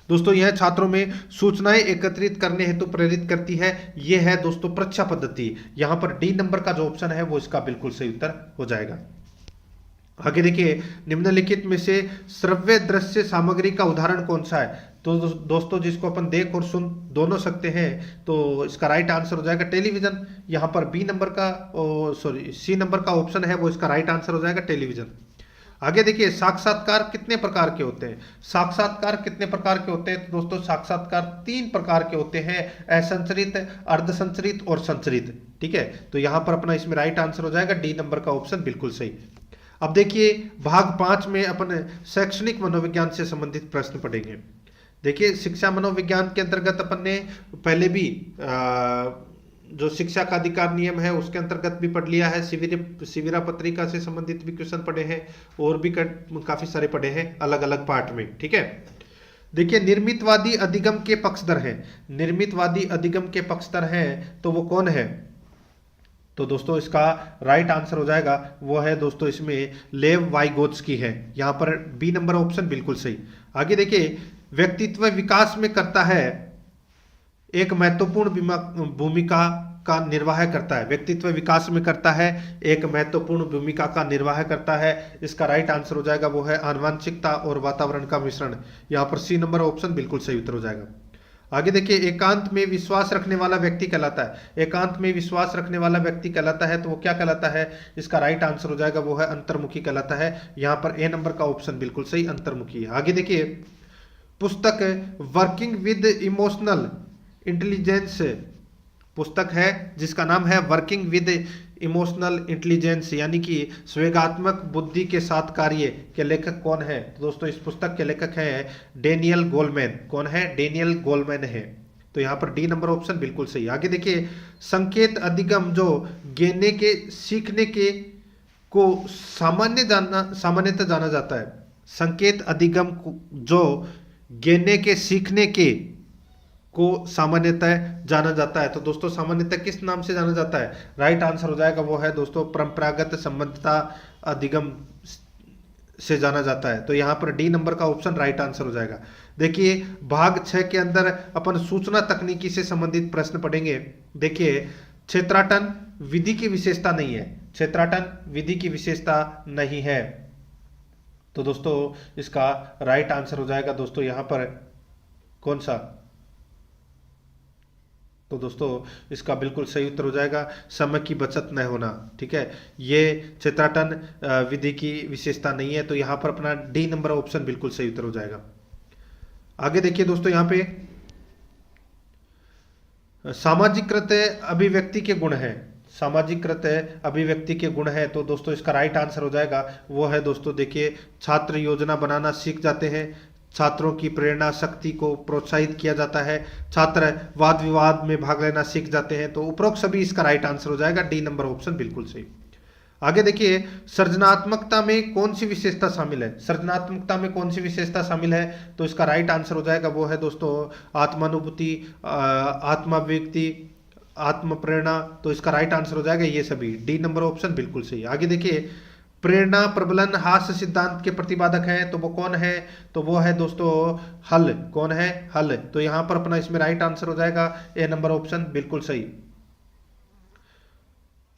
दोस्तों। यह छात्रों में सूचनाएं एकत्रित करने हेतु प्रेरित करती है, यह है दोस्तों परीक्षा पद्धति। यहां पर डी नंबर का जो ऑप्शन है वो इसका बिल्कुल सही उत्तर हो जाएगा। आगे देखिए, निम्नलिखित में से श्रव्य दृश्य सामग्री का उदाहरण कौन सा है? तो दोस्तों जिसको अपन देख और सुन दोनों सकते हैं, तो इसका राइट आंसर हो जाएगा टेलीविजन। यहां पर बी नंबर का सी नंबर का ऑप्शन है वो इसका राइट आंसर हो जाएगा टेलीविजन। आगे देखिए, साक्षात्कार कितने प्रकार के होते हैं? साक्षात्कार कितने प्रकार के होते हैं? तो दोस्तों साक्षात्कार 3 प्रकार के होते हैं, असंचरित, अर्धसंचरित और संचरित, ठीक है। तो यहां पर अपना इसमें राइट आंसर हो जाएगा डी नंबर का ऑप्शन बिल्कुल सही। अब देखिए, भाग 5 में अपन शैक्षणिक मनोविज्ञान से संबंधित प्रश्न पढ़ेंगे। देखिए, शिक्षा मनोविज्ञान के अंतर्गत अपन ने पहले भी जो शिक्षा का अधिकार नियम है उसके अंतर्गत भी पढ़ लिया है, शिविरा पत्रिका से संबंधित भी क्वेश्चन पढ़े हैं, और भी काफी सारे पढ़े हैं अलग अलग पार्ट में, ठीक है। देखिए, निर्मितवादी अधिगम के पक्षधर हैं, निर्मितवादी अधिगम के पक्षधर हैं तो वो कौन है? तो दोस्तों इसका राइट आंसर हो जाएगा, वो है दोस्तों इसमें लेव वाइगोत्स्की है। यहां पर बी नंबर ऑप्शन बिल्कुल सही। आगे देखिए, व्यक्तित्व विकास में करता है एक महत्वपूर्ण भूमिका का निर्वाह करता है, व्यक्तित्व विकास में करता है एक महत्वपूर्ण भूमिका का निर्वाह करता है। इसका राइट आंसर हो जाएगा, वो है आनुवंशिकता और वातावरण का मिश्रण। यहां पर सी नंबर ऑप्शन बिल्कुल सही उत्तर हो जाएगा। आगे देखिए, एकांत में विश्वास रखने वाला व्यक्ति कहलाता है, एकांत में विश्वास रखने वाला व्यक्ति कहलाता है तो वो क्या कहलाता है? इसका राइट आंसर हो जाएगा, वो है अंतर्मुखी कहलाता है। यहां पर ए नंबर का ऑप्शन बिल्कुल सही, अंतर्मुखी है। आगे देखिए, पुस्तक वर्किंग विद इमोशनल इंटेलिजेंस पुस्तक है जिसका नाम है वर्किंग विद इमोशनल इंटेलिजेंस, यानी कि संवेगात्मक बुद्धि के साथ कार्य के लेखक कौन है? तो दोस्तों इस पुस्तक के लेखक हैं डेनियल गोलमैन। कौन है? डेनियल गोलमैन है। तो यहाँ पर डी नंबर ऑप्शन बिल्कुल सही। आगे देखिए, संकेत अधिगम जो गिनने के सीखने के को सामान्यतः जाना जाता है। संकेत अधिगम जो गिनने के सीखने के को सामान्यतः जाना जाता है। तो दोस्तों सामान्यतः किस नाम से जाना जाता है? राइट आंसर हो जाएगा वो है दोस्तों परंपरागत संबंधता अधिगम से जाना जाता है। तो यहाँ पर डी नंबर का ऑप्शन राइट आंसर हो जाएगा। देखिए भाग 6 के अंदर अपन सूचना तकनीकी से संबंधित प्रश्न पढ़ेंगे। देखिए क्षेत्राटन विधि की विशेषता नहीं है, क्षेत्राटन विधि की विशेषता नहीं है। तो दोस्तों इसका राइट आंसर हो जाएगा दोस्तों यहाँ पर कौन सा? तो दोस्तों इसका बिल्कुल सही उत्तर हो जाएगा समय की बचत न होना। ठीक है, ये क्षेत्राटन विधि की विशेषता नहीं है। तो यहाँ पर अपना डी नंबर ऑप्शन बिल्कुल सही उत्तर हो जाएगा। आगे देखिए दोस्तों, यहाँ पे सामाजिकृत अभिव्यक्ति के गुण है, सामाजिकृत अभिव्यक्ति के गुण है। तो दोस्तों इसका राइट आंसर हो जाएगा वो है दोस्तों, देखिए छात्र योजना बनाना सीख जाते हैं, छात्रों की प्रेरणा शक्ति को प्रोत्साहित किया जाता है, छात्र वाद विवाद में भाग लेना सीख जाते हैं। तो उपरोक्त सभी इसका राइट आंसर हो जाएगा, डी नंबर ऑप्शन बिल्कुल सही। आगे देखिए, सृजनात्मकता में कौन सी विशेषता शामिल है? सृजनात्मकता में कौन सी विशेषता शामिल है? तो इसका राइट आंसर हो जाएगा वो है दोस्तों आत्मानुभूति, आत्माव्यक्ति, आत्म प्रेरणा। तो इसका राइट आंसर हो जाएगा ये सभी, डी नंबर ऑप्शन बिल्कुल सही। आगे देखिए, प्रेरणा प्रबलन हास्य सिद्धांत के प्रतिपादक हैं, तो वो कौन है? तो वो है दोस्तों हल। कौन है? हल। तो यहां पर अपना इसमें राइट आंसर हो जाएगा ए नंबर ऑप्शन बिल्कुल सही।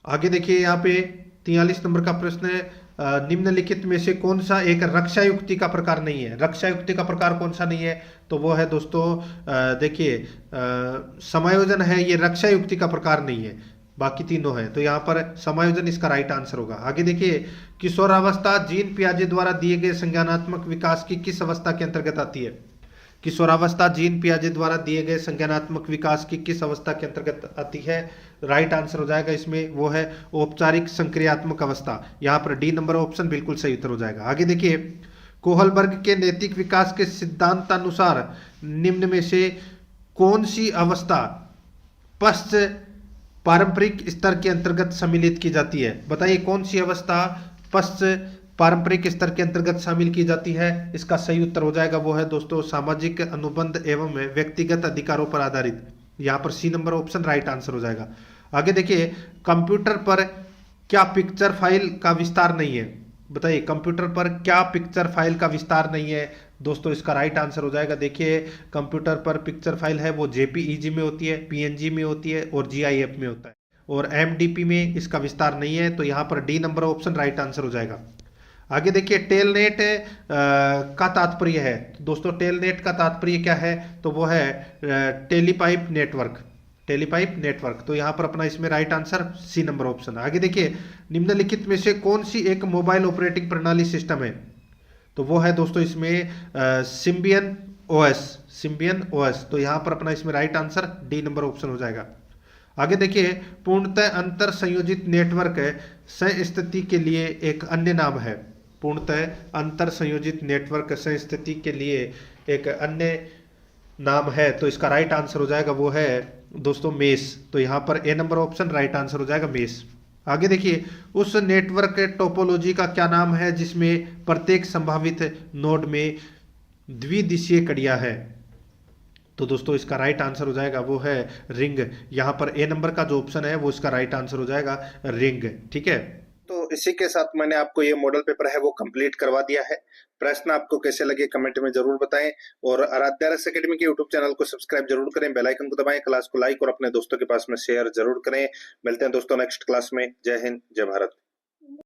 आगे देखिए, यहाँ पे 43 नंबर का प्रश्न है, निम्नलिखित में से कौन सा एक रक्षा युक्ति का प्रकार नहीं है? रक्षा युक्ति का प्रकार कौन सा नहीं है? तो वो है दोस्तों देखिए समायोजन है, ये रक्षा युक्ति का प्रकार नहीं है, बाकी तीनों है। तो यहाँ पर समायोजन इसका राइट आंसर होगा। आगे देखिए, किशोरावस्था जीन पियाजे द्वारा दिए गए संज्ञानात्मक विकास की किस अवस्था के अंतर्गत आती है? किशोरावस्था जीन पियाजे द्वारा दिए गए संज्ञानात्मक विकास की किस अवस्था के अंतर्गत आती है? राइट आंसर हो जाएगा इसमें वो है औपचारिक संक्रियात्मक अवस्था। यहाँ पर डी नंबर ऑप्शन बिल्कुल सही उत्तर हो जाएगा। आगे देखिए, कोहलबर्ग के नैतिक विकास के सिद्धांतानुसार निम्न में से कौन सी अवस्था पश्च पारंपरिक स्तर के अंतर्गत सम्मिलित की जाती है? बताइए कौन सी अवस्था पश्च पारंपरिक स्तर के अंतर्गत शामिल की जाती है? इसका सही उत्तर हो जाएगा वो है दोस्तों सामाजिक अनुबंध एवं व्यक्तिगत अधिकारों पर आधारित। यहाँ पर C number option right answer हो जाएगा। आगे देखिए, कंप्यूटर पर क्या पिक्चर फाइल का विस्तार नहीं है? बताइए कंप्यूटर पर क्या पिक्चर फाइल का विस्तार नहीं है? दोस्तों इसका राइट आंसर हो जाएगा, देखिए कंप्यूटर पर पिक्चर फाइल है वो जेपीईजी में होती है, पीएनजी में होती है और जीआईएफ में होता है, और एमडीपी में इसका विस्तार नहीं है। तो यहाँ पर D number option right answer हो जाएगा। आगे देखिए, टेलनेट का तात्पर्य है दोस्तों, टेलनेट का तात्पर्य क्या है? तो वो है टेलीपाइप नेटवर्क, टेलीपाइप नेटवर्क। तो यहाँ पर अपना इसमें right answer C number option. आगे देखिए, निम्नलिखित में से कौन सी एक मोबाइल ऑपरेटिंग प्रणाली सिस्टम है? तो वो है दोस्तों इसमें सिम्बियन ओएस, सिम्बियन ओएस। तो यहाँ पर अपना इसमें right answer D number option हो जाएगा। आगे देखिए, पूर्णतः अंतर संयोजित नेटवर्क सह स्थिति के लिए एक अन्य नाम है। पूर्णतः अंतर संयोजित नेटवर्क सह स्थिति के लिए एक अन्य नाम है। तो इसका राइट आंसर हो जाएगा वो है दोस्तों मेश। तो यहाँ पर ए नंबर ऑप्शन राइट आंसर हो जाएगा मेश। आगे देखिए, उस नेटवर्क टोपोलॉजी का क्या नाम है जिसमें प्रत्येक संभावित नोड में द्विदिशीय कड़ियां है? तो दोस्तों इसका राइट आंसर हो जाएगा वो है रिंग। यहाँ पर ए नंबर का जो ऑप्शन है वो इसका राइट आंसर हो जाएगा रिंग। ठीक है, तो इसी के साथ मैंने आपको ये मॉडल पेपर है वो कंप्लीट करवा दिया है। प्रश्न आपको कैसे लगे कमेंट में जरूर बताएं, और आराध्या रस एकेडमी के यूट्यूब चैनल को सब्सक्राइब जरूर करें, बेल आइकन को दबाएं, क्लास को लाइक और अपने दोस्तों के पास में शेयर जरूर करें। मिलते हैं दोस्तों नेक्स्ट क्लास में। जय हिंद, जय भारत।